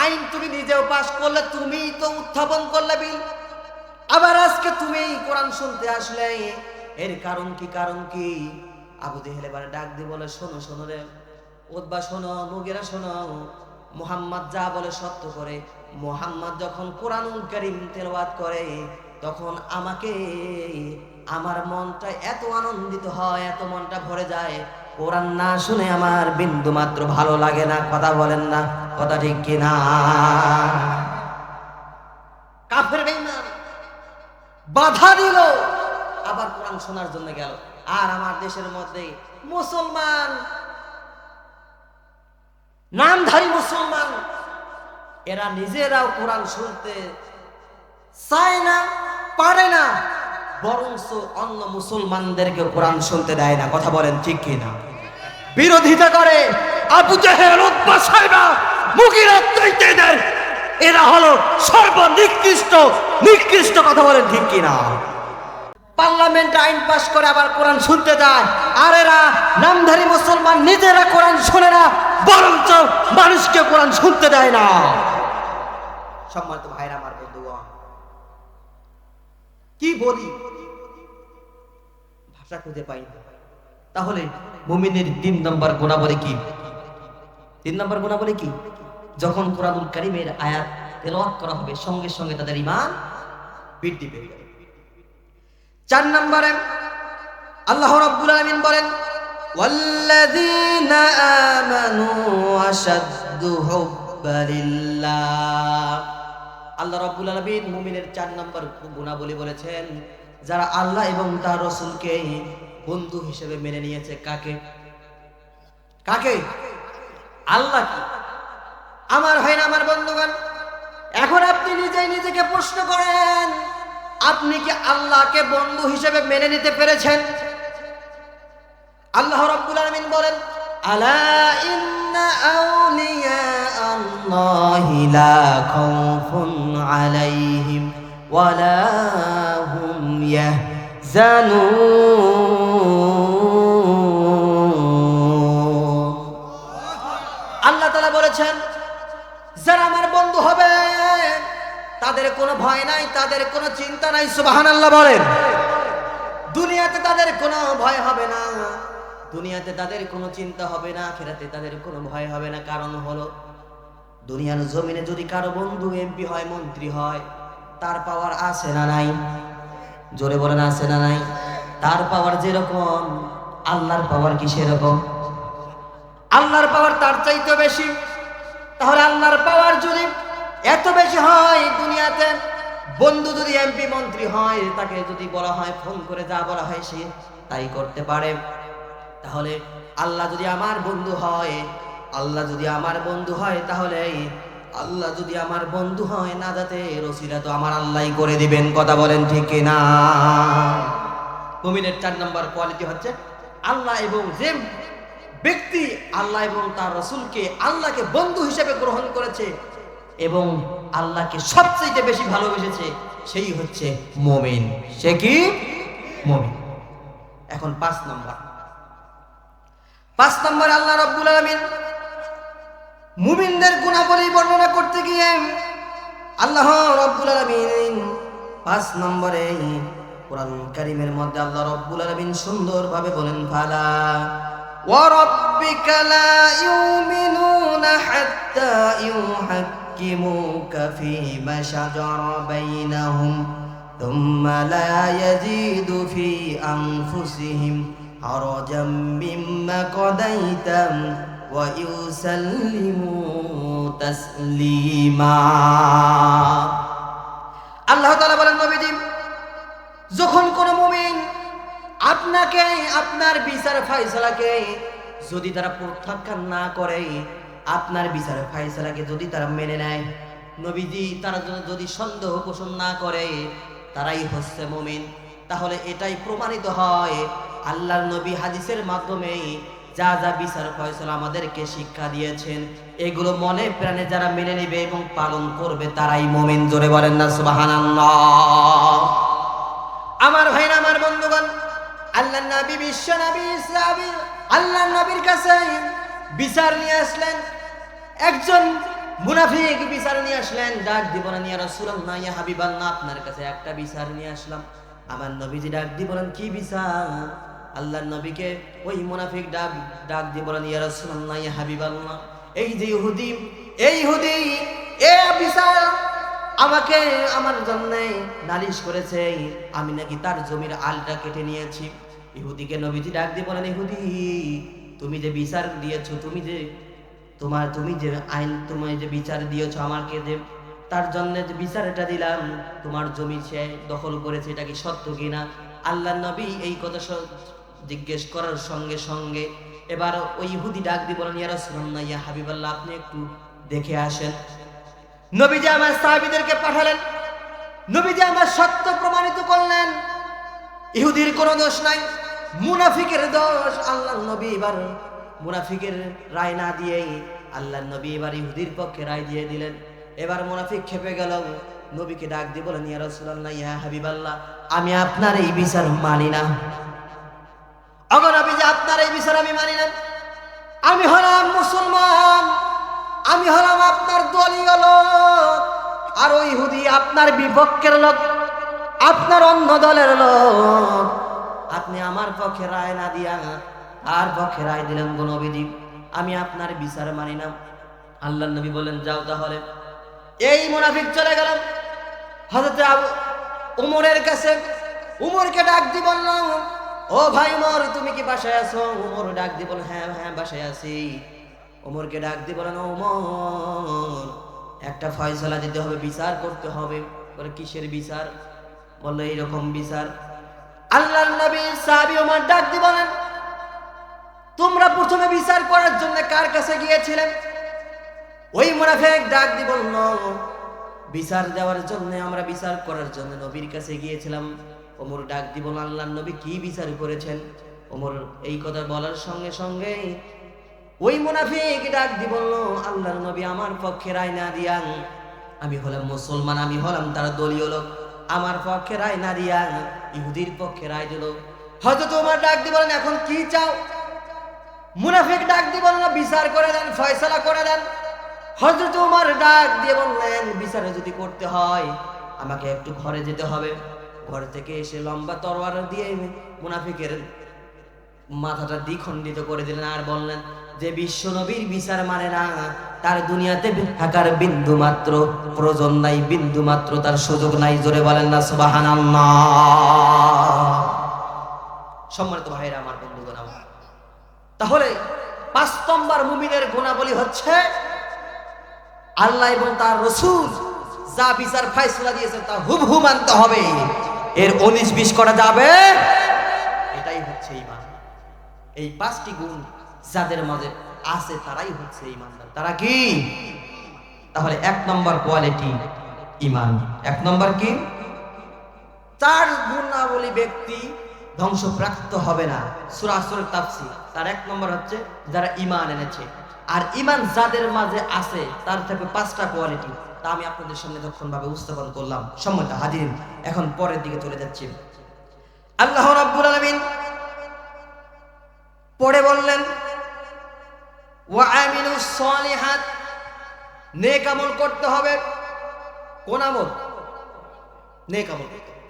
আইন তুমি নিজেও পাশ করলে, তুমি তো উত্থাপন করলে বিল, আবার আজকে তুমি কোরআন শুনতে আসলে, এর কারণ কি? আবু জাহেল এবারে ডাক দিয়ে বলে, শোনো রে উতবা, শোনো, মুগীরা শোনো, মুহাম্মদ যা বলে সত্য করে। মুহাম্মদ যখন কোরআনুল কারীম তেলাওয়াত করে, তখন আমার মনটা এত আনন্দিত হয়, এত মনটা ভরে যায়, কোরআন না শুনে আমার বিন্দু মাত্র ভালো লাগে না। কথা বলেন না, কথা ঠিক কিনা? কাফের বেঈমান বাধা দিল, আবার কোরআন শোনার জন্য গেল। আর আমার দেশের মধ্যে মুসলমান, নামধারী মুসলমান, এরা নিজেরাও কোরআন শুনতে চায় না, পারে না, বরঞ্চ অন্য মুসলমানদেরকে কোরআন শুনতে দেয় না। কথা বলেন ঠিক কিনা? বিরোধিতা করে, আবু জেহেল, উতবা, সাইবা, মুগীরা, তাইতেদের, এরা হলো নিকৃষ্ট কথা বলেন ঠিক কিনা? পার্লামেন্ট আইন পাস করে আবার কোরআন শুনতে যায়, আর এরা নামধারী মুসলমান নিজেরা কোরআন শোনে না, বরঞ্চ মানুষকে কোরআন শুনতে দেয় না। সম্মানিত ভাইরা, আমার বন্ধুগণ, কি বলি, ভাষা খুঁজে পাই না। তাহলে মুমিনের 3 নম্বর গুণাবলী কি? 3 নম্বর গুণাবলী কি? যখন কোরআনুল কারীমের আয়াত তেলাওয়াত করা হবে, সঙ্গে সঙ্গে তাদের ঈমান বৃদ্ধি পেয়ে যাবে। 4 নম্বরে আল্লাহ রাব্বুল আলামিন বলেন, ওয়াল্লাযীনা আমানু আশাদ্দু হুব্বান লিল্লাহ। আল্লাহ রাব্বুল আলামিন মুমিনের 4 নম্বর গুণাবলী বলেছেন, যারা আল্লাহ এবং তার রাসূলকে বন্ধু হিসেবে মেনে নিয়েছে। কাকে? আল্লাহ। কি আমার হয় না আমার বন্ধুগণ, এখন আপনি নিজেকে প্রশ্ন করেন, আপনি কি আল্লাহকে বন্ধু হিসেবে মেনে নিতে পেরেছেন? আল্লাহ রাব্বুল আলামিন বলেন, আলা ইন্না আউলিয়া আল্লাহি লা খাউফুন আলাইহিম ওয়া লা হুম ইয়াহজানুন। আল্লাহ তাআলা বলেছেন, যারা আমার বন্ধু হবে তাদের কোনো ভয় নাই, তাদের কোনো চিন্তা নাই। সুবহানাল্লাহ বলেন। দুনিয়াতে তাদের কোনো ভয় হবে না, দুনিয়াতে তাদের কোনো চিন্তা হবে না, আখিরাতে তাদের কোনো ভয় হবে না। কারণ হলো, দুনিয়ার জমিনে যদি কারো বন্ধু এমপি হয়, মন্ত্রী হয়, তার পাওয়ার আছে না নাই? জোরে বলেন, আছে না নাই? তার পাওয়ার যেরকম, আল্লাহর পাওয়ার কি সেরকম? আল্লাহর পাওয়ার তার চাইতে বেশি। তাহলে আল্লাহর পাওয়ার যদি এত বেশি হয়, দুনিয়াতে বন্ধু যদি এমপি মন্ত্রী হয়, তাকে যদি বলা হয়, ফোন করে যা বলা হয় সে তাই করতে পারে। তাহলে আল্লাহ যদি আমার বন্ধু হয়, তাহলে আল্লাহ যদি আমার বন্ধু হয়, নাজাতের ওসিলা তো আমার আল্লাহই করে দিবেন। কথা বলেন ঠিক কিনা? মুমিনের 4 নম্বর কোয়ালিটি হচ্ছে, আল্লাহ এবং যে ব্যক্তি আল্লাহ এবং তার রাসূলকে, আল্লাহকে বন্ধু হিসেবে গ্রহণ করেছে এবং আল্লাহকে সবচেয়ে বেশি ভালোবেসেছে, সেই হচ্ছে মুমিন। সে কি? মুমিন। এখন 5 নম্বর আল্লাহ রাব্বুল আলামিন মুমিনদের গুণাবলী বর্ণনা করতে গিয়ে আল্লাহ রাব্বুল আলামিন 5 নম্বরে কোরআন কারীমের মধ্যে আল্লাহ রাব্বুল আলামিন সুন্দরভাবে বলেন, ফালা ওয়া রাব্বিকা লা ইউমিনুনা হাত্তা ইউহাক্কিমুকা ফীমা শাজারা বাইনাহুম থুম্মা লা ইয়াজিদু ফী আনফুসিহিম হারাজাম মিম্মা কাদাইতা ওয়া ইউসাল্লিমু তাসলিমা। আল্লাহ তাআলা বলেন, নবীজি, যখন কোন মুমিন আপনাকে, আপনার বিচার ফয়সালাকে যদি তারা প্রত্যাখ্যান না করে, আপনার বিচার ফয়সালাকে যদি তারা মেনে নেয়, নবীজি, তারা যদি সন্দেহ পোষণ না করে, তারাই হচ্ছে মুমিন। তাহলে এটাই প্রমাণিত হয়, আল্লাহর নবী হাদিসের মাধ্যমে যা যা বিচার ফয়সালা আমাদেরকে শিক্ষা দিয়েছেন, এগুলো মনে প্রাণে যারা মেনে নেবে এবং পালন করবে, তারাই মুমিন। জোরে বলেন না সুবহানাল্লাহ। আমার ভাইরা, আমার বন্ধুগণ, আল্লাহর নবী, বিশ্ব নবী, ইসলামী আল্লাহর নবীর কাছে বিচার নিয়ে আসলেন। একজন মুনাফিক বিচার নিয়ে আসলেন, ডাক দিব না, ইয়া রাসূলুল্লাহ, ইয়া হাবিবাল্লাহ, আপনার কাছে একটা বিচার নিয়ে আসলাম। আমার নবীজি ডাক দিয়ে বলেন, কি বিচার? আল্লাহর নবীকে ওই মুনাফিক ডাক দিয়ে বলেন, ইয়া রাসূলুল্লাহ, ইয়া হাবিবাল্লাহ, এই যে ইহুদি এ বিচার আমাকে, আমার জন্য নালিশ করেছে, আমি নাকি তার জমির আলটা কেটে নিয়েছি। ইহুদিকে নবীজি ডাক দিয়ে বলেন, ইহুদি, তুমি যে বিচার দিয়েছো, তুমি যে আইন, তুমি যে বিচার দিয়েছো আমাকে, যে তার জন্য যে বিচার এটা দিলাম, তোমার জমি সে দখল করেছে, এটা কি সত্য কিনা? আল্লাহর নবী এই কথা জিজ্ঞেস করার সঙ্গে সঙ্গে এবার ওই ইহুদি ডাক দিয়ে বলেন, ইয়া রাসূলুল্লাহ, ইয়া হাবিবাল্লাহ, আপনি একটু দেখে আসেন। নবীজি আমার সাহাবীদেরকে পাঠালেন, নবীজি আমার সত্য প্রমাণিত করলেন, ইহুদির কোনো দোষ নাই, মুনাফিকের দোষ। আল্লাহর নবী এবার মুনাফিকের রায় না দিয়েই আল্লাহর নবী এবার ইহুদির পক্ষে রায় দিয়ে দিলেন। এবার মুনাফিক খেপে গেল, নবীকে ডাক দিয়ে বলেন, ইয়া রাসূলুল্লাহ, ইয়া হাবিবাল্লাহ, আমি আপনার এই বিচার মানি না। ওগো নবী, যে আপনার এই বিচার আমি মানি না। আমি হলাম মুসলমান, আমি হলাম আপনার দলীয় লোক, আর ওই ইহুদি আপনার বিপক্ষের লোক, আপনার অন্য দলের লোক। আপনি আমার পক্ষে রায় না দিয়া আর পক্ষে রায় দিলেন গো নবীজি, আমি আপনার বিচার মানি না। আল্লাহর নবী বলেন, যাও তাহলে। এই মুনাফিক চলে গেল হযরত উমরের কাছে। উমরকে ডাক দিয়ে বলল, ও ভাই উমর, তুমি কি বাসায় আছো? উমর ডাক দিয়ে বলেন, হ্যাঁ হ্যাঁ বাসায় আছি। উমরকে ডাক দিয়ে বলেন, উমর, একটা ফয়সালা দিতে হবে, বিচার করতে হবে। বলে, কিসের বিচার? বললো, এইরকম বিচার। আল্লাহর নবী সাহাবী উমর ডাক দিয়ে বলেন, তোমরা প্রথমে বিচার করার জন্য কার কাছে গিয়েছিলেন? ওই মুনাফিক ডাক দিয়ে বলল, বিচার দেওয়ার জন্য, আমরা বিচার করার জন্য নবীর কাছে গিয়েছিলাম। ওমর ডাক দিয়ে বলল, আল্লাহর নবী কি বিচার করেছেন? ওমর এই কথা বলার সঙ্গে সঙ্গে ওই মুনাফিক ডাক দিয়ে বলল, আল্লাহর নবী আমার পক্ষে রায় না দিয়া, আমি হলাম মুসলমান, আমি হলাম তার দলীয় লোক, আমার পক্ষে রায় না দিয়া ইহুদির পক্ষে রায় দিল। হয়তো তোমার ডাক দিয়ে বলেন, এখন কি চাও? মুনাফিক ডাক দিয়ে বলল, বিচার করে দেন, ফয়সালা করে দেন। হযরত ওমর ডাক দিয়ে বললেন, বিচারে যদি করতে হয় আমাকে একটু ঘরে যেতে হবে। ঘর থেকে এসে লম্বা তরোয়ার দিয়ে মুনাফিকের মাথাটা দ্বিখণ্ডিত করে দিলেন, আর বললেন, যে বিশ্ব নবীর বিচার মানে না, তার দুনিয়াতে থাকার বিন্দু মাত্র প্রয়োজন নাই, বিন্দু মাত্র তার সুযোগ নাই। জোরে বলেন না সুবহানাল্লাহ। সম্মানিত ভাইরা আমার, বন্ধুগণ আমার, তাহলে 5 নম্বর মুমিনের গুণাবলী হচ্ছে আল্লাহ এবং তার রাসূল যা বিচার ফয়সালা দিয়েছেন তা হুবহু মানতে হবে, এর 19-20 করা যাবে। এটাই হচ্ছে ঈমান। এই 5টি গুণ যাদের মাঝে আছে তারাই হচ্ছে ঈমানদার। তারা কি? তাহলে 1 নম্বর কোয়ালিটি ঈমান। 1 নম্বর কি? 4 গুণাবলী ব্যক্তি ধ্বংসপ্রাপ্ত হবে না। সূরা আসরের তাফসীর, তার 1 নম্বর হচ্ছে যারা ঈমান এনেছে। আর ঈমান যাদের মাঝে আছে তার থেকে 5টা কোয়ালিটি, তা আমি আপনাদের সামনে যখনভাবে উপস্থাপন করলাম। সম্মানিত হাজিরিন, এখন পরের দিকে চলে যাচ্ছি। আল্লাহ রাব্বুল আলামিন পরে বললেন, ওয়া আমিলুস সলিহাত, নেক আমল করতে হবে। কোন আমল? নেক আমল করতে হবে।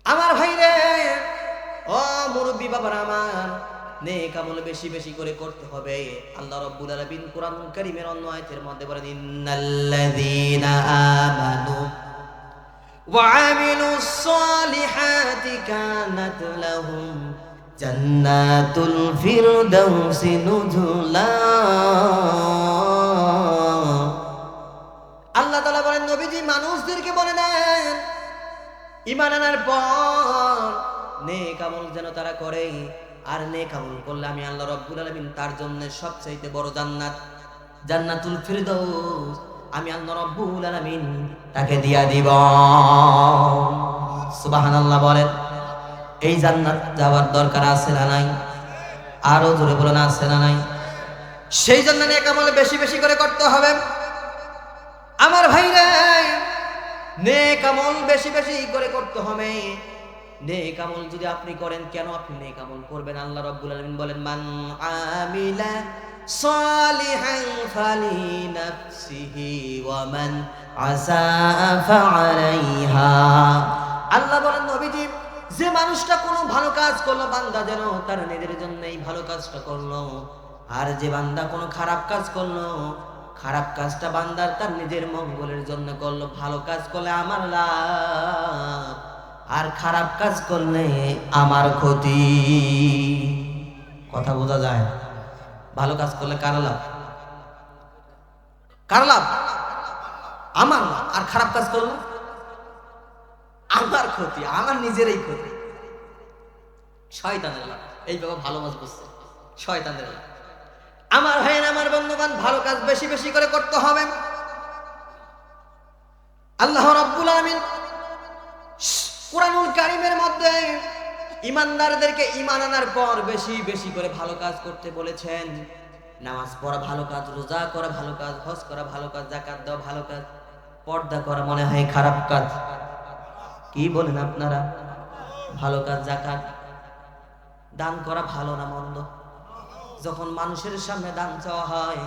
আমার ভাইরে, ও মুরব্বী বাবারা আমার, নেক আমল বেশি বেশি করে করতে হবে। আল্লাহ রাব্বুল আলামিন কোরআনুল কারীমের অন্য আয়াতের মধ্যে বলেন, ইন্নাল্লাযীনা আমানু ওয়া আমিলুস সলিহাতি কানাত লাহুম জান্নাতুল ফিরদাউসি নুজুলা। আল্লাহ তাআলা বলেন, নবীজি মানুষদেরকে বলে দেন, ঈমান আনার পর নেক আমল যেন তারা করে। আর নেক আমল করলে আমি আল্লাহ রাব্বুল আলামিন তার জন্য সবচাইতে বড় জান্নাত, জান্নাতুল ফিরদাউস, আমি আল্লাহ রাব্বুল আলামিন তাকে দিয়া দিব। সুবহানাল্লাহ বলেন। এই জান্নাত যাওয়ার দরকার আছে না নাই? আরো জোরে বলেন, আছে না নাই? সেই জন্য নেক আমল বেশি বেশি করে করতে হবে। আমার ভাইরা, নেক আমল বেশি বেশি করে করতে হবে। নেক আমল যদি আপনি করেন, কেন আপনি নেক আমল করবেন? আল্লাহ রাব্বুল আলামিন বলেন, মান আমিলা সালিহান ফালিনাফসিহি ওয়া মান আসাআ ফাআলাইহা। আল্লাহ বলেন, নবীজি, যে মানুষটা কোনো ভালো কাজ করলো, বান্দা যেন তার নিজের জন্য এই ভালো কাজটা করলো। আর যে বান্দা কোনো খারাপ কাজ করলো, খারাপ কাজটা বান্দার তার নিজের মঙ্গলের জন্য করলো। ভালো কাজ করলে আমার লাভ, আর খারাপ কাজ করলে আমার ক্ষতি। কথা বোঝা যায়? ভালো কাজ করলে কার লাভ? কার লাভ? আমার লাভ। আর খারাপ কাজ করলে আমার ক্ষতি, আমার নিজেরই ক্ষতি, শয়তানের লাভ। এই বাবা ভালো মাছ বুঝছে, শয়তানের লাভ। আমার ভাই, আমার বন্ধুবান, ভালো কাজ বেশি বেশি করে করতে হবে। আল্লাহ রাব্বুল আলামিন কোরআনুল কারীমের মধ্যে ইমানদারদেরকে ঈমান আনার পর বেশি বেশি করে ভালো কাজ করতে বলেছেন। নামাজ পড়া ভালো কাজ, রোজা করা ভালো কাজ, হজ করা ভালো কাজ, যাকাত দেওয়া ভালো কাজ, পর্দা করা মনে হয় খারাপ কাজ। কি বলেন আপনারা? ভালো কাজ, যাকাত দান করা ভালো না মন্দ? যখন মানুষের সামনে দান চাওয়া হয়,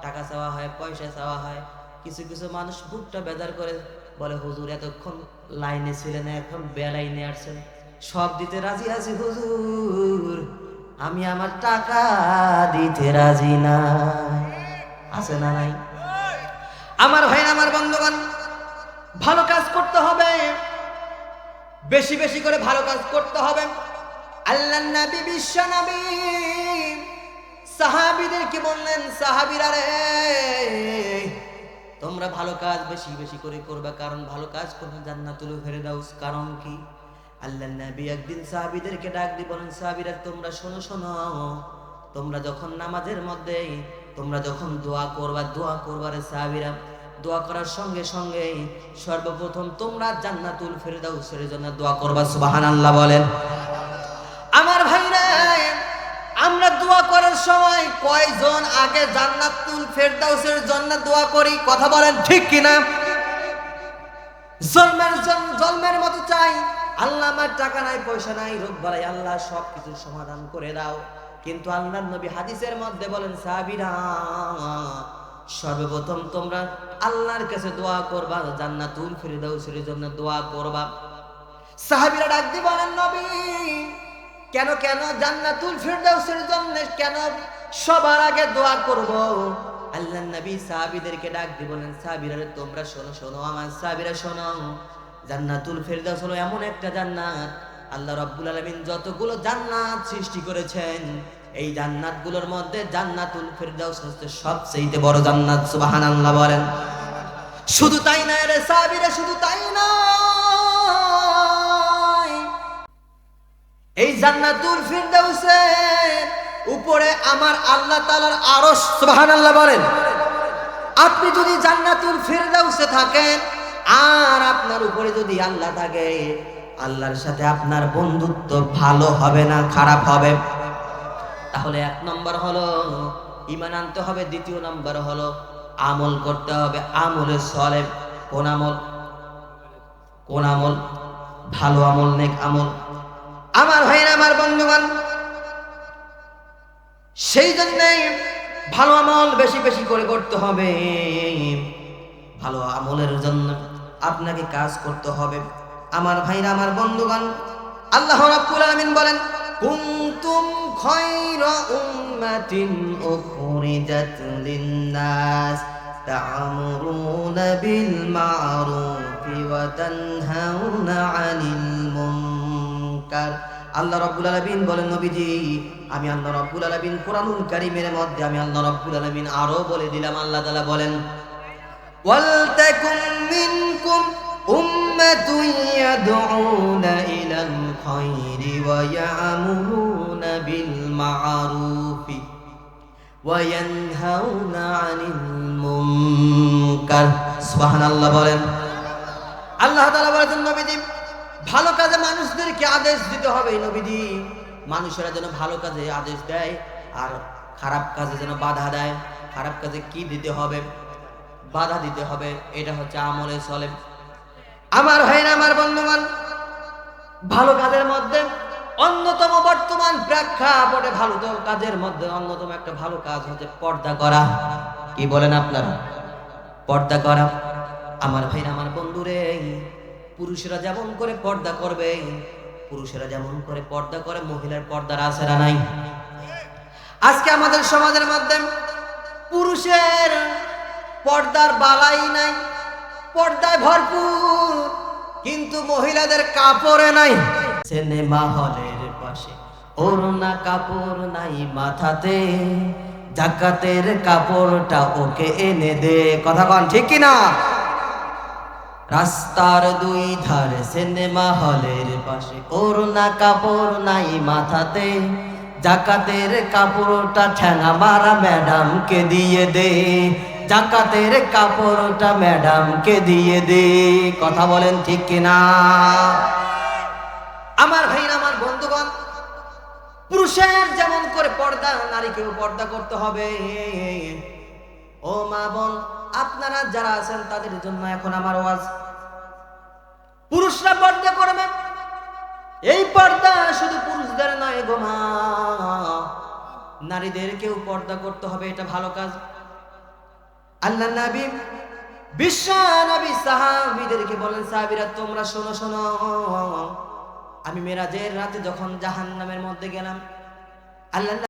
টাকা চাওয়া হয়, পয়সা চাওয়া হয়, কিছু কিছু মানুষ বুকটা বেজার করে বলে, হুজুর এতক্ষণ লাইনে ছিলেন, এখন বেলাইনে আসছেন, সব দিতে রাজি আছি হুজুর, আমি আমার টাকা দিতে রাজি না। আছে না নাই? আমার ভাই, আমার বন্ধুগণ, ভালো কাজ করতে হবে, বেশি বেশি করে ভালো কাজ করতে হবে। আল্লাহর নবী, বিশ্ব নবী সাহাবীদেরকে বললেন, সাহাবীরা রে, তোমরা ভালো কাজ বেশি বেশি করে করবে, কারণ ভালো কাজ করলে জান্নাতুল ফেরদাউস। কারণ কি? আল্লাহর নবী একদিন সাহাবীদেরকে ডাক দিয়ে বলেন, সাহাবীরা তোমরা শোনো শোনো, তোমরা যখন নামাজের মধ্যে তোমরা যখন দোয়া করবা রে সাহাবীরা, দোয়া করার সঙ্গে সঙ্গে সর্বপ্রথম তোমরা জান্নাতুল ফেরদাউসের জন্য দোয়া করবা। সুবহানাল্লাহ বলেন। আমার ভাইরা, আমরা দোয়া করার সময় কয়জন আগে জান্নাতুল ফেরদাউসের জন্য দোয়া করি? কথা বলেন ঠিক কিনা? জন্মের মতো চাই, আল্লাহ আমার টাকা নাই, পয়সা নাই, রোগ বালাই, আল্লাহ সবকিছু সমাধান করে দাও। কিন্তু আল্লাহর নবী হাদিসের মধ্যে বলেন, সাহাবীরা সর্বপ্রথম তোমরা আল্লাহর কাছে দোয়া করবা, জান্নাতুল ফেরদাউসের জন্য দোয়া করবা। সাহাবীরা ডাক দিয়ে বলেন, নবী কেন কেন জান্নাতুল ফেরদাউসের জন্য কেন সবার আগে দোয়া করব? আল্লাহর নবী সাহাবীদেরকে ডাক দিয়ে বলেন, সাহাবীরা তোমরা শোনো শোনো, আমার সাহাবীরা শোনো, জান্নাতুল ফেরদাউস হলো এমন একটা জান্নাত, আল্লাহ রাব্বুল আলামিন যতগুলো জান্নাত সৃষ্টি করেছেন, এই জান্নাতগুলোর মধ্যে জান্নাতুল ফেরদাউস হচ্ছে সবচেয়ে বড় জান্নাত। সুবহানাল্লাহ বলেন। শুধু তাই না রে সাহাবীরা, শুধু তাই না, এই জান্নাতুল ফিরদাউসের উপরে আমার আল্লাহ তাআলার আরশ। সুবহানাল্লাহ বলেন। আপনি যদি জান্নাতুল ফিরদাউসে থাকেন আর আপনার উপরে যদি আল্লাহ থাকে, আল্লাহর সাথে আপনার বন্ধুত্ব ভালো হবে না খারাপ হবে? তাহলে এক নম্বর হলো ঈমান আনতে হবে, দ্বিতীয় নম্বর হলো আমল করতে হবে, আমলে সালেহ। কোন আমল? কোন আমল? ভালো আমল, নেক আমল। আমার ভাইরা, আমার বন্ধুগণ, সেই জন্যই ভালো আমল বেশি বেশি করে করতে হবে। ভালো আমলের জন্য আপনাকে কাজ করতে হবে। আমার ভাইরা, আমার বন্ধুগণ, আল্লাহ রাব্বুল আলামিন বলেন, কুনতুম খায়রা উম্মাতিন উখরিজাত লিন-নাস তা'মুরুনা বিল মা'রুফি ওয়া তানহাউনা 'আনিল মুনকার। আল্লাহ রাব্বুল আলামিন বলেন, নবীজি আমি আল্লাহ রাব্বুল আলামিন কুরআনুল কারীমের মধ্যে আমি আল্লাহ রাব্বুল আলামিন আরো বলে দিলাম, আল্লাহ তাআলা বলেন, ওয়াল তাকুম মিনকুম উম্মাতুন ইয়াদউনা ইলাল খায়রি ওয়া ইয়া'মুরুনা বিল মা'রুফি ওয়া ইয়ানহাউনা 'আনিল মুনকার। সুবহানাল্লাহ বলেন। আল্লাহ তাআলা বলেন, নবীজি ভালো কাজে মানুষদেরকে আদেশ দিতে হবে। নবীজি মানুষেরা যেন ভালো কাজে আদেশ দেয় আর খারাপ কাজে যেন বাধা দেয়। খারাপ কাজে কি দিতে হবে? বাধা দিতে হবে। এটা হচ্ছে আমলে সালেহ। আমার ভাইরা, আমার বন্ধুগণ, ভালো কাজের মধ্যে অন্যতম বর্তমান প্রেক্ষাপটে ভালো কাজের মধ্যে অন্যতম একটা ভালো কাজ হচ্ছে পর্দা করা। কি বলেন আপনারা? পর্দা করা। আমার ভাইরা, আমার বন্ধুরে, পুরুষেরা যেমন করে পর্দা করবে, পুরুষেরা যেমন করে পর্দা করে, মহিলার পর্দার আছে না নাই? আজকে আমাদের সমাজের মধ্যে পুরুষের পর্দার বালাই নাই, পর্দায় ভরপুর, কিন্তু মহিলাদের কাপড়ে নাই। সিনেমা হলের পাশে ওড়না কাপড় নাই মাথাতে, জাকাতের কাপড়টা ওকে এনে দে। কথা বল ঠিক কিনা? রাস্তার দুই ধারে সিনেমা হলের পাশে ওড়না কাপড় নাই মাথাতে, জাকাতের কাপড়টা ঠ্যাঙা মারা ম্যাডামকে দিয়ে দে, জাকাতের কাপড়টা ম্যাডামকে দিয়ে দে। কথা বলেন ঠিক কিনা? আমার ভাইরা, আমার বন্ধুগণ, পুরুষের যেমন করে পর্দা, নারীকেও পর্দা করতে হবে। ও মা বোন, আপনারা যারা আছেন তাদের জন্য এখন আমার ওয়াজ, পুরুষরা পর্দা করবে। এই পর্দা শুধু পুরুষদের নয় গো মা, নারীদেরকেও পর্দা করতে হবে, এটা ভালো কাজ। আল্লাহ নবী বিশ্ব নবী সাহাবীদেরকে বলেন, সাহাবীরা তোমরা শোনো শোনো, আমি মেরাজের রাতে যখন জাহান্নামের মধ্যে গেলাম, আল্লাহ